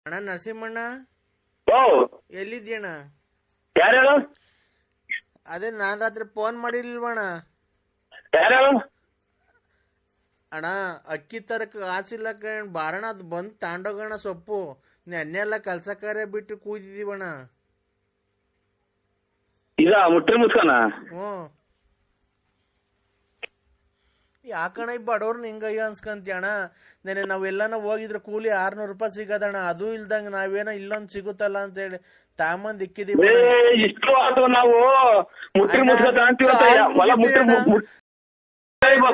ಅಣ್ಣ ನರಸಿಂಹಣ್ಣ, ಓ ಎಲ್ಲಿದ್ಯಣ್ಣ? ಯಾರು? ಅದೇ ನಾನ್ ರಾತ್ರಿ ಫೋನ್ ಮಾಡಿಲ್ವಣ್ಣ? ಯಾರು? ಅಣ್ಣ ಅಕ್ಕಿ ತರಕ ಕಾಸಿಲ್ಲ ಕಣ್, ಬಾರಣ ಅದು ಬಂದು ತಾಂಡೋಗಣ ಸೊಪ್ಪು. ನೆನ್ನೆಲ್ಲ ಕೆಲ್ಸ ಕಾರ್ಯ ಬಿಟ್ಟು ಕೂತಿದೀವಣ್ಣ. ಇದ ಮುಟ್ರಿ ಮುಚ್ಕನ? ಹ್ಞೂ. ಯಾಕಣ್ಣ ಈ ಬಡವ್ರನ್ನ ಹಿಂಗಯ್ಯ ಅನ್ಸ್ಕಂತೀಯಣ್ಣ? ನೆನೆ ನಾವೆಲ್ಲನ ಹೋಗಿದ್ರೆ ಕೂಲಿ 600 ರೂಪಾಯಿ ಸಿಗದಣ್ಣ. ಅದು ಇಲ್ದಂಗ ನಾವೇನೋ ಇಲ್ಲೊಂದು ಸಿಗುತ್ತಲ್ಲ ಅಂತ ಹೇಳಿ ತಾಮಂದ್ ಇಕ್ಕಿದೀವಿ. ಇಷ್ಟು ಆತು ನಾವು ಮುಟ್ರಿ ಮುಚ್ಕ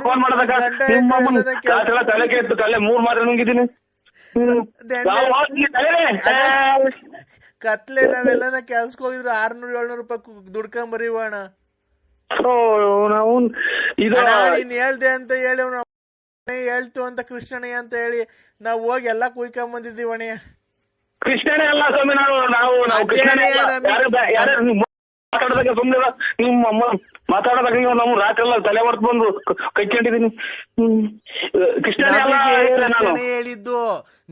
ಫೋನ್ ಮಾಡದಾಗ ತಲೆ ಕೆಟ್ಟು ತಲೆ 3 ಮಾತ್ರ ನುಂಗಿದ್ದೀನಿ. ಕತ್ಲೆ ನಾವೆಲ್ಲನ ಕೆಲ್ಸಕ್ಕೆ ಹೋಗಿದ್ರೆ 600-700 ರೂಪಾಯಿ ದುಡ್ಕೊಂಬರೀವಣ್ಣ. ನಾವು ಇದು ನೀನ್ ಹೇಳ್ದೆ ಅಂತ ಹೇಳಿ ಹೇಳ್ತು ಅಂತ ಕೃಷ್ಣಣ್ಣ ಅಂತ ಹೇಳಿ ನಾವು ಹೋಗಿ ಎಲ್ಲಾ ಕುಯ್ಕೊಂಡ್ ಬಂದಿದ್ದೀವಣ್ಣ. ಕೃಷ್ಣನೇ ಅಲ್ಲ ಸ್ವಾಮಿ, ನಾವು ಮಾತಾಡದಾಗ ಸುಮ್ಮನೆ ನಿಮ್ಮ ಮಾತಾಡೋದಾಗ ನಾವು ರಾತ್ರಿ ಎಲ್ಲ ತಲೆ ಹೊರ್ತು ಬಂದು ಕೈಕೊಂಡಿದೀನಿ. ಕೃಷ್ಣನೇ ಹೇಳಿದ್ದು,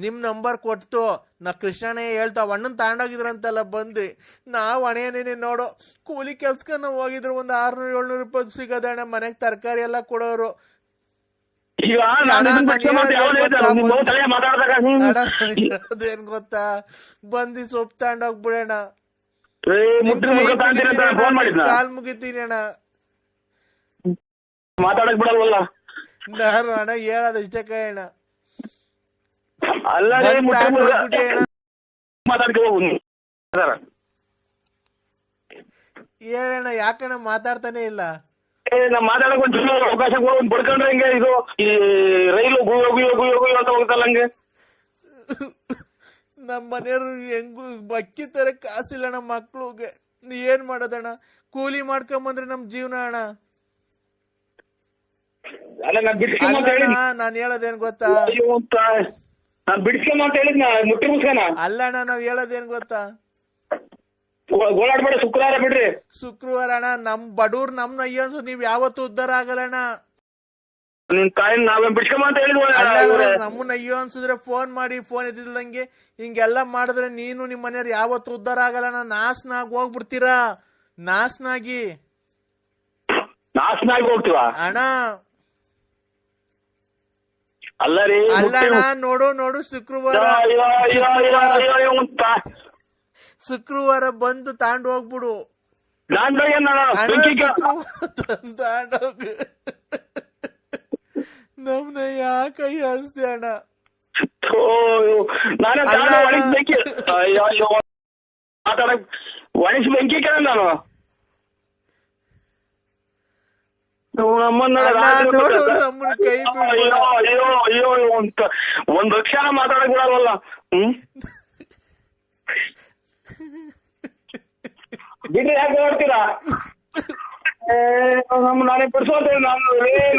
ನಿಮ್ ನಂಬರ್ ಕೊಟ್ಟು ನಾ ಕೃಷ್ಣನೇ ಹೇಳ್ತಾವ ಅಣ್ಣನ್ ತಗೊಂಡೋಗಿದ್ರಂತೆಲ್ಲ ಬಂದು ನಾವ್ ಹಣೆಯನೇನೆ ನೋಡೋ ಕೂಲಿ ಕೆಲ್ಸಕ್ಕ ನಾವ್ ಹೋಗಿದ್ರು ಒಂದ್ 600-700 ರೂಪಾಯಿ ಸಿಗದಣ್ಣ. ಮನೆಗ್ ತರಕಾರಿ ಎಲ್ಲ ಕೊಡೋರು. ಏನ್ ಗೊತ್ತಾ, ಬಂದಿ ಸೊಪ್ಪು ತಗೊಂಡೋಗ್ಬಿಡೋಣ. ಕಾಲ್ ಮುಗಿತೀನಿ ಅಣ್ಣ. ಮಾತಾಡಕ್ ಬಿಡಲ್ವಲ್ಲ ನಾನು ಅಣ್ಣ ಹೇಳೋದು ಇಷ್ಟೇ ಕಣ. ಹೇಳಣ್ಣ, ಯಾಕಣ್ಣ ಮಾತಾಡ್ತಾನೆ ಇಲ್ಲ? ನಾ ಮಾತಾಡಕ್ ಒಂದ್ ಅವಕಾಶ ಪಡ್ಕೊಂಡ್ರೆ ಹಿಂಗೆ ಇದು ಈ ರೈಲು ಅಂತ ಹೋಗ್ತಲ್ಲ ಹಂಗೆ. ನಮ್ಮ ಮನೆಯವ್ರು ಹೆಂಗು ಅಕ್ಕಿ ತರ ಕಾಸಿಲ್ಲ ನಮ್ಮ ಮಕ್ಳಿಗೆ. ಏನ್ ಮಾಡೋದಣ್ಣ? ಕೂಲಿ ಮಾಡ್ಕೊಂಬಂದ್ರೆ ನಮ್ ಜೀವನ ಅಣ್ಣ. ನಾನ್ ಹೇಳೋದೇನ್ ಗೊತ್ತಾ, ನಾನ್ ಬಿಡಿಸ್ಕೊಂಬ ಅಂತ ಹೇಳಿದ್ನ ಮುಟ್ಟಿ ಮುಸ್ಕನ. ಅಲ್ಲಣ್ಣ ನಾವ್ ಹೇಳೋದೇನ್ ಗೊತ್ತಾ, ಗೋಳಾಡ್ಬೇಡ, ಶುಕ್ರವಾರ ಬಿಡ್ರಿ. ಶುಕ್ರವಾರ ಅಣ್ಣ ನಮ್ ಬಡವ್ರು ನಮ್ನ ಅಯ್ಯನ್ಸು ನೀವ್ ಯಾವತ್ತು ಉದ್ಧಾರ ಆಗಲ್ಲಣ್ಣ. ನಿನ್ ತಾಯಿನ ನಾವೇ ಬಿಡಿಸ್ಕೊಂಬ ಅಂತ ಹೇಳಿದ್ವ. ನಮ್ಮನ್ನ ಅಯ್ಯೋ ಅನ್ಸಿದ್ರೆ ಫೋನ್ ಮಾಡಿ, ಫೋನ್ ಎದ್ದಿಲ್ದಂಗೆ ಹಿಂಗೆಲ್ಲಾ ಮಾಡಿದ್ರೆ ನೀನು ನಿಮ್ ಮನೆಯವ್ರು ಯಾವತ್ತು ಉದ್ಧಾರ ಆಗಲ್ಲಣ್ಣ. ನಾಶನಾಗಿ ಹೋಗ್ಬಿಡ್ತೀರಾ. ನಾಶನಾಗಿ ಹೋಗ್ತೀವ ಅಣ್ಣ. ಅಲ್ಲ ರೀ, ಅಲ್ಲಣ್ಣ ನೋಡು ಶುಕ್ರವಾರ ಬಂದು ತಾಂಡ್ ಹೋಗ್ಬಿಡು. ತಾಂಡೋಗ್ ನಮ್ನ ಯಾಕಯ್ಯ ಅನ್ಸ್ತಿ ಅಣ್ಣ? ಒಣಸಿ ಬೆಂಕಿ ಕೇಳ ನಾನು ನಮ್ಮನ್ನ ಕೈ ಅಯ್ಯೋ ಒಂದ್ ಕ್ಷಣ ಮಾತಾಡಕ್ ಬಿಡಲ್ವಲ್ಲ. ಬಿಡ್ರಿ, ಯಾಕೆ ನೋಡ್ತೀರಾ? ನಾನೇ ಬಿಡಿಸೋ ಅಂತ ಹೇಳಿ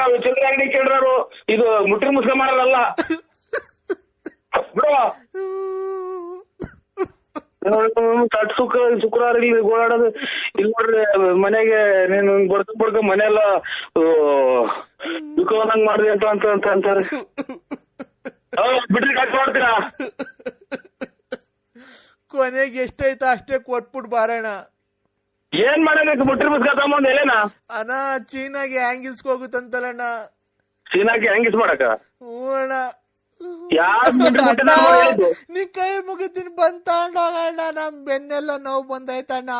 ನಾವು ಚಿಲ್ಲರೆ ಅಂಗಡಿ ಕೇಳ್ರು ಇದು ಮುಟ್ರಿ ಮುಸ್ಕ ಮಾಡಲ್ಲ ಬಿಡುವ. ಶುಕ್ರವಾರ ಇಲ್ಲಿ ಗೋಳಾಡೋದು ಇಲ್ಲಿ ನೋಡ್ರಿ. ಮನೆಗೆ ನೀನು ಬಡ್ಕ ಮನೆಯೆಲ್ಲ ದುಃಖವಂಗ್ ಮಾಡ್ರಿ ಅಂತ ಅಂತಾರೆ. ಬಿಡ್ರಿ, ಕಟ್ ಮಾಡ್ತೀರಾ? ಕೊನೆಗೆ ಎಷ್ಟೈತ ಅಷ್ಟೇ ಕೊಟ್ಬಿಟ್ಟು ಬಾರಣ. ಏನ್ ಮಾಡಬೇಕು? ಮುಟ್ರಿ ಮುಸ್ಕ ತಗೊಂಡ್ ಎಲೆನಾ ಅಣ್ಣ ಚೀನಾಗೆ ಹ್ಯಾಂಗಿಲ್ಸ್ ಹೋಗುತ್ತಂತಲ್ಲಣ್ಣ. ಚೀನಾಗೆ ಹ್ಯಾಂಗಿಸ್ ಮಾಡಕ? ಹ್ಞೂ ಅಣ್ಣ. ನೀ ಕೈ ಮುಗಿತೀನಿ ಬಂದ್ ತಗೊಂಡೋಗಣ್ಣ. ನಮ್ ಬೆನ್ನೆಲ್ಲ ನೋವು ಬಂದೈತಣ್ಣ.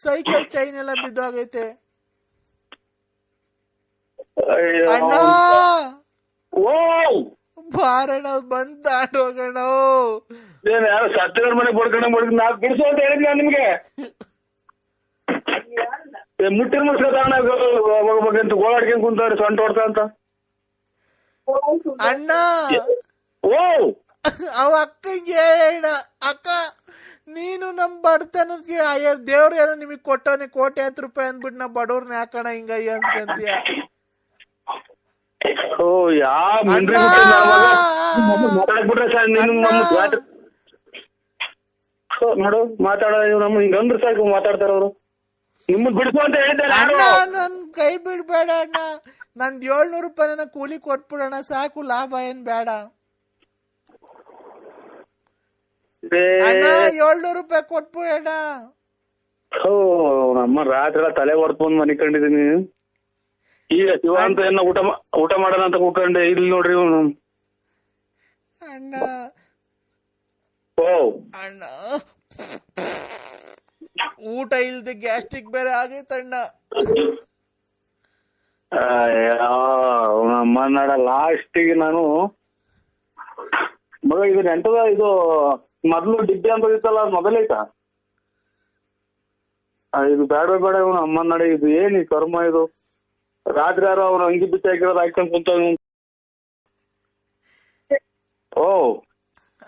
ಸೈಕಲ್ ಚೈನ್ ಎಲ್ಲ ಬಿದ್ದೋಗೈತೆ ಅಣ್ಣ. ಬಾರಣ್ಣ ಬಂದ್ ತಗೊಂಡೋಗಣ. ಯಾರು ಸತ್ತಿರ ಮನೆ ಬಡ್ಕೊಂಡ್ ನಾ ಬಿಡಿಸು ಅಂತ ಹೇಳಿದ್ ನಾನು ನಿಮ್ಗೆ. ಮುಟ್ಟಿನ ಮುಸ್ಕ ತಗೊಂಡ ಗೋಳಾಡ್ಕೊಂಡ್ ಕುಂತವ್ರಿ ಸೊಂಟ ಹೊಡ್ತ ಅಂತ. ಅಣ್ಣ ಅವ ಅಕ್ಕಂಗೆ ಹೇಳ, ಅಕ್ಕ ನೀನು ನಮ್ ಬಡತನಕ್ಕೆ ದೇವ್ರ ಏನೋ ನಿಮಗ್ ಕೊಟ್ಟವನೆ 1,00,00,000 ರೂಪಾಯಿ ಅಂದ್ಬಿಟ್ಟು ನಾ ಬಡವ್ರನ್ನ ಯಾಕಣ ಹಿಂಗ ಅನ್ಸ್ಕಂತೀಯ? ನೋಡು ಮಾತಾಡೋ ನಮ್ ಹಿಂಗಂದ್ರೆ ಸಾಕು ಮಾತಾಡ್ತಾರ ಅವ್ರು. ನಿಮ್ಮನ್ ಬಿಡಿಸು ಅಂತ ಹೇಳಿದ್ದಾರೆ. ನನ್ ಕೈ ಬಿಡ್ಬೇಡ ಅಣ್ಣ. ನಂದ್ 700 ರೂಪಾಯಿ ಕೂಲಿ ಕೊಟ್ಬಿಡೋಣ ಸಾಕು, ಲಾಭ ಏನ್ ಬೇಡ. ಅಣ್ಣ 700 ರೂಪಾಯಿ ಕೊಟ್ಬಿಡಣ್ಣ. ಓ ನಮ್ಮ ರಾತ್ರಿ ಎಲ್ಲ ತಲೆ ಹೊಡ್ಕೊಂಡ್ ಮನಿ ಕಂಡಿದೀನಿ. ಈಗ ಶಿವ ಅಂತ ಏನ ಊಟ ಮಾಡೋಣ ಅಂತ ಕೂತ್ಕೊಂಡೆ, ಇಲ್ಲಿ ನೋಡ್ರಿ ಇವನು. ಅಣ್ಣ ಓ ಅಣ್ಣ ಊಟ ಇಲ್ದೆ ಗ್ಯಾಸ್ಟ್ರಿಕ್ ಬೇರೆ ಆಗೈತಣ್ಣ. ನಮ್ಮ ನಾಡ ಲಾಸ್ಟಿಗೆ ನಾನು ಮಗ ಇದು ನೆಂಟದ ಇದು ಮೊದ್ಲು ಡಿಬ್ಬಿ ಅಂತ ಇತ್ತಲ್ಲ ಮೊದಲೈತಾ ಇದು ಬೇಡ ಬೇಡ ಇವನು ಅಮ್ಮ ನಡೆ ಇದು ಏನ್ ಈ ಕರ್ಮ ಇದು. ರಾತ್ರಿ ಯಾರು ಅವ್ನು ಅಂಗಿ ಬಿಚ್ಚಿ ಹಾಕಿರೋದು ಹಾಕ್ಕೊಂಡ್ ಕುಂತ. ಓ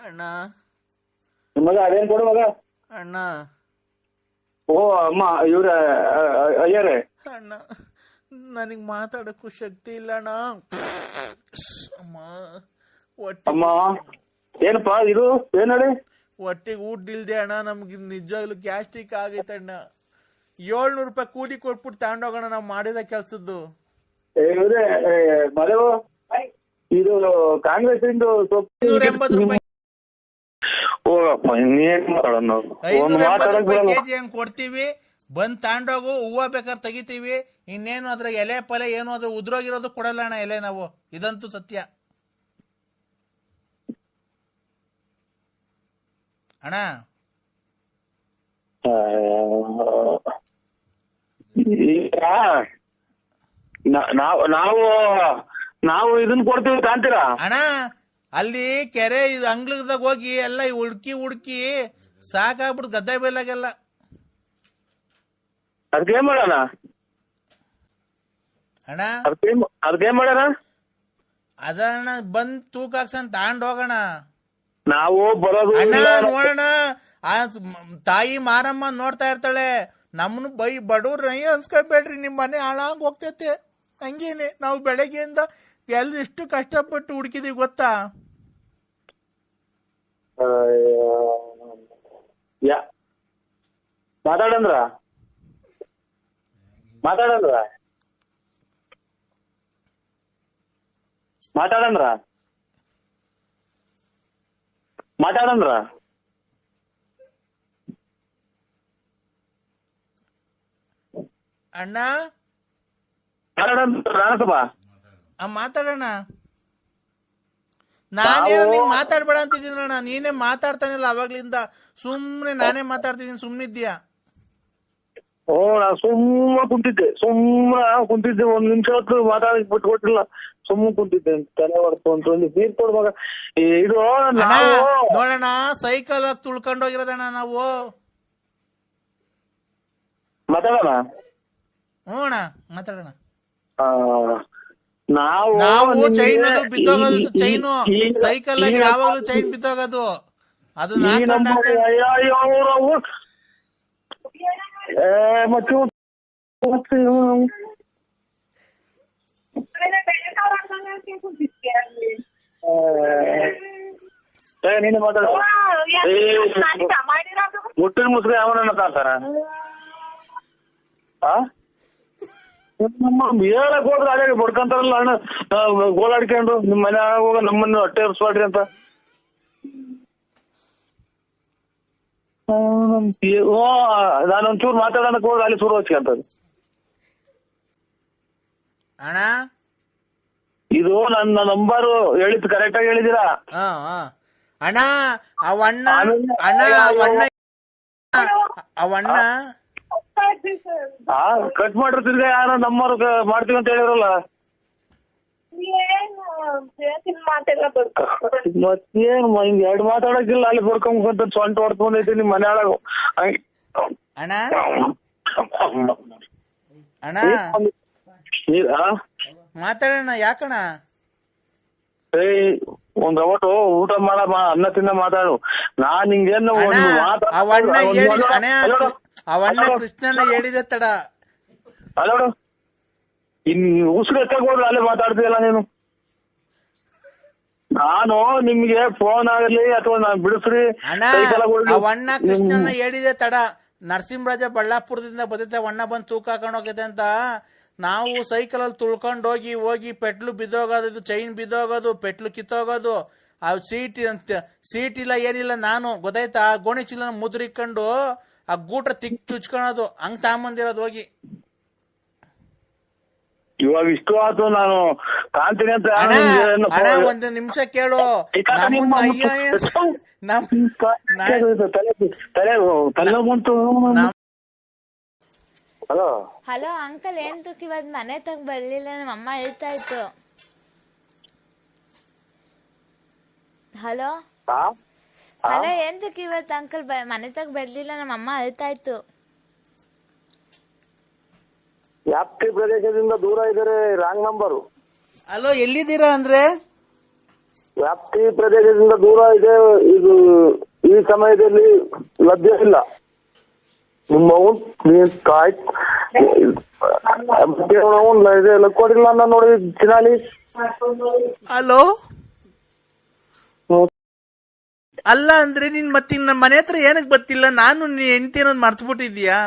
ಅಣ್ಣ ಮಗ ಅದೇನ್ ಕೊಡು ಮಗ. ಅಣ್ಣ ಓ ಅಮ್ಮ ಇವ್ರ ಅಯ್ಯರೇ. ಅಣ್ಣ ನನಗ್ ಮಾತಾಡಕ್ಕೂ ಶಕ್ತಿ ಇಲ್ಲ ಅಣ್ಣ. ಅಮ್ಮ ಅಮ್ಮ ಏನಪ್ಪಾ ಇದು ಏನ್ ಹೇಳಿ. ಹೊಟ್ಟೆಗೆ ಊಟ ಇಲ್ದೆ ಅಣ್ಣ, ನಮ್ಗೆ ನಿಜವಾಗ್ಲೂ ಗ್ಯಾಸ್ಟ್ರಿಕ್ ಆಗೈತಣ್ಣ. 700 ರೂಪಾಯಿ ಕೂಲಿ ಕೊಟ್ಬಿಟ್ಟು ತಗೊಂಡೋಗೋಣ ನಾವು ಮಾಡಿದ ಕೆಲ್ಸದ್ದು. ಮರೆವು ಇದು ಕಾಂಗ್ರೆಸ್ ಇಂದು 580 ರೂಪಾಯಿ ಹೋಗಪ್ಪ ಇನ್ನೇನ್ ಮಾಡೋಣ. 580 ರೂಪಾಯಿ ಕೆಜಿ ಹಂಗ್ ಕೊಡ್ತೀವಿ, ಬಂದ್ ತಗೊಂಡೋಗು. ಹೂವ ಬೇಕಾದ್ರೆ ತೆಗಿತೀವಿ, ಇನ್ನೇನು ಅದ್ರ ಎಲೆ ಪಲೆ ಏನು ಅದ್ರ ಉದ್ರೋಗಿರೋದು ಕೊಡಲ್ಲ ಅಣ್ಣ ಎಲೆ ನಾವು. ಇದಂತೂ ಸತ್ಯ ಅಣ್ಣ. ಈಗ ನಾವು ಇದನ್ನ ಕೊಡ್ತೀವಿ ಕಾಂತೀರಾ ಅಣ್ಣ. ಅಲ್ಲಿ ಕೆರೆ ಇದು ಅಂಗ್ಲದಾಗ ಹೋಗಿ ಎಲ್ಲ ಹುಡ್ಕಿ ಸಾಕಾಗ್ಬಿಡ್ತು ಗದ್ದೆ ಬೈಲಾಗೆಲ್ಲ. ಅದಕ್ಕೇನ್ ಮಾಡೋಣ ಅಣ್ಣ? ಅದಕ್ಕೇನ್ ಮಾಡೋಣ? ಅದಣ್ಣ ಬಂದ್ ತೂಕ ಹಾಕ್ಸನ್ ತಗೊಂಡ್ ಹೋಗೋಣ. ನಾವು ಬರೋದು ಅಣ್ಣ ನೋಡೋಣ, ಆ ತಾಯಿ ಮಾರಮ್ಮ ನೋಡ್ತಾ ಇರ್ತಾಳೆ. ನಮ್ಮನ್ನು ಬಡವ್ರ ಅನ್ಸ್ಕೊಬೇಡ್ರಿ, ನಿಮ್ ಮನೆ ಹಾಳಾಗ್ ಹೋಗ್ತೈತೆ. ಹಂಗೇನೆ ನಾವು ಬೆಳಗ್ಗೆಯಿಂದ ಎಷ್ಟು ಕಷ್ಟಪಟ್ಟು ಹುಡುಕಿದೀವಿ ಗೊತ್ತಾ. ಮಾತಾಡಂದ್ರ ಅಣ್ಣ ಮಾತಾಡೋಣ. ನಾನೇನು ನೀನ್ ಮಾತಾಡ್ಬೇಡ ಅಂತಿದ್ದೀನಣ್ಣ, ನೀನೇ ಮಾತಾಡ್ತಾನಿಲ್ಲ ಅವಾಗ್ಲಿಂದ. ಸುಮ್ನೆ ನಾನೇ ಮಾತಾಡ್ತಿದ್ದೀನಿ, ಸುಮ್ನಿದ್ಯಾ? ಓ ನಾ ಸುಮ್ಮನೆ ಕುಂತಿದ್ದೆ 1 ನಿಮಿಷ ಹೊತ್ತು ಮಾತಾಡಕ್ ಬಿಟ್ಕೊಟ್ಟಿಲ್ಲ. ಸುಮ್ಮನೆ ಕುಂತಿದ್ದೆ, ತಲೆ ಹೊಡ್ಕೊಂತ ಒಂದು ನೀರ್ ಕೊಡ್ವಾಗ ಇದು ನೋಡೋಣ. ಸೈಕಲ್ ತುಳ್ಕೊಂಡೋಗಿರೋದಣ್ಣ ನಾವು. ಮಾತಾಡೋಣ. ಹ್ಞೂ ಅಣ್ಣ ಮಾತಾಡೋಣ. ನಾವು ಚೈನ್ ಅದು ಬಿದ್ದೋಗೋದು, ಚೈನು ಸೈಕಲ್ ಆಗಿ ಯಾವಾಗ್ಲೂ ಚೈನ್ ಬಿದ್ದೋಗೋದು. ಅದು ನೀನು ಮಾತಾಡ ಮುಟ್ಟಿನ ಮುಸ್ರಿ ಅವನನ್ನ ತಾಂತಾರ. ಹೇಳಕ್ ಹೋದ್ರೆ ಅದೇ ಬಡ್ಕೊಂತಾರಲ್ಲ ಅಣ್ಣ, ಗೋಳಾಡ್ಕೊಂಡು ನಿಮ್ ಮನೆ ಹೋಗ ನಮ್ಮನ್ನ ಹೊಟ್ಟೆ ಇರ್ಸ್ಬಾಡ್ರಿ ಅಂತ. ನಾನೊಂಚೂರು ಮಾತಾಡೋಣಕ್ ಹೋದ್ರೆ ಅಲ್ಲಿ ಶುರು ಹಚ್ಕೊಂತದ್ದು. ಅಣ್ಣ ಇದು ನನ್ನ ನಂಬರು ಹೇಳಿದ್ ಕರೆಕ್ಟ್ ಆಗಿ ಹೇಳಿದೀರಾ ಅಣ್ಣ? ಅವಣ್ಣ ಅವಣ್ಣ ಕಟ್ ಮಾಡ್ರಿ, ತಿರ್ಗಾ ಯಾರ ನಂಬರ್ ಮಾಡ್ತೀವಿ ಅಂತ ಹೇಳಿರಲ್ಲ. ಮತ್ತೇನು ಹಿಂಗ್ 2 ಮಾತಾಡಕ್ಕಿಲ್ಲ, ಅಲ್ಲಿ ಬರ್ಕೊಂಡ್ ಸೊಂಟ ಹೊಡ್ಕೊಂಡೈತಿ ನಿಮ್ ಮನೆ ಒಳಗ. ಅಣ್ಣ ಅಣ್ಣ ಮಾತಾಡೋಣ. ಯಾಕಣ್ಣ? ಒಂದ್ ಅವತ್ತು ಊಟ ಮಾಡಮ್ಮ, ಅನ್ನ ತಿನ್ನ ಮಾತಾಡು. ನಾನ್ ಹಿಂಗೇನು ಅವಣ್ಣ ಕೃಷ್ಣನ ಹೇಳಿದೆ ತಡ. ಅಲ್ಲೋಡು ಇನ್ ಉಸಿರು ಎತ್ತಕ್ ಹೋದ್ರೆ ಅಲ್ಲೇ ಮಾತಾಡ್ತೀಯಲ್ಲ ನೀನು. ನಾನು ನಿಮ್ಗೆ ಫೋನ್ ಆಗಲಿ ಅಥವಾ ನಾನ್ ಬಿಡಿಸ್ರಿ. ಅವಣ್ಣ ಕೃಷ್ಣನ ಹೇಳಿದೆ ತಡ. ನರಸಿಂಹರಾಜ ಬಳ್ಳಾಪುರದಿಂದ ಬದೈತೆ, ಅವಣ್ಣ ಬಂದು ತೂಕ ಹಾಕೊಂಡ್ ಹೋಗೈತೆ ಅಂತ. ನಾವು ಸೈಕಲ್ ಅಲ್ಲಿ ತುಳ್ಕೊಂಡ್ ಹೋಗಿ ಪೆಟ್ಲು ಬಿದ್ದೋಗೋದು, ಚೈನ್ ಬಿದ್ದೋಗೋದು, ಪೆಟ್ಲು ಕಿತ್ತೋಗೋದು. ಆ ಸೀಟ್ ಇಲ್ಲ ಏನಿಲ್ಲ, ನಾನು ಗೊತ್ತಾಯ್ತಾ ಗೋಣಿ ಚೀಲ ಮುದ್ರಿಕೊಂಡು ಆ ಗೂಟ್ರ ತಿಕ್ ಚುಚ್ಕೊಳೋದು ಹಂಗ್ ತಗೊಂಬಂದಿರೋದು ಹೋಗಿ. ಇವಾಗ ಇಷ್ಟು ಆಯ್ತು ನಾನು ಕಾಂತೀನಿ ಅಂತ ಅಣ್ಣ ಒಂದು ನಿಮಿಷ ಕೇಳು. ತಲೆ ಬಂತು. ಹಲೋ ಹಲೋ ಅಂಕಲ್, ಏನ್ ತುಕ್ ಇವತ್ ಮನೆ ತಗ ಬರ್ಲಿಲ್ಲ? ನಮ್ಮ ಅಮ್ಮ ಹೇಳ್ತಾ ಇತ್ತು. ಹಲೋ ಹಲೋ, ಏನ್ ತುಕ್ ಇವತ್ ಅಂಕಲ್ ಮನೆ ತಗ ಬರ್ಲಿಲ್ಲ? ನಮ್ಮ ಅಮ್ಮ ಹೇಳ್ತಾ ಇತ್ತು. ವ್ಯಾಪ್ತಿ ಪ್ರದೇಶದಿಂದ ದೂರ ಇದ್ದಾರೆ, ರಾಂಗ್ ನಂಬರು. ಹಲೋ, ಎಲ್ಲಿದ್ದೀರಾ ಅಂದ್ರೆ? ವ್ಯಾಪ್ತಿ ಪ್ರದೇಶದಿಂದ ದೂರ ಇದೆ, ಇದು ಈ ಸಮಯದಲ್ಲಿ ಲಭ್ಯ ಇಲ್ಲ. ನಿಮ್ಮ ತಾಯಿ ಕೊಡಿಲ್ಲ ಅಂತ ನೋಡಿ ಚಿನಾಲಿ. ಹಲೋ, ಅಲ್ಲ ಅಂದ್ರೆ ನೀನ್ ಮತ್ತೆ ನಮ್ಮ ಮನೆ ಹತ್ರ ಏನಕ್ ಬರ್ತಿಲ್ಲ? ನಾನು ನೀನ್ ಹೆಂಡತಿ ಅನ್ನೋದು ಮರ್ತ್ಬಿಟ್ಟಿದ್ಯಾ?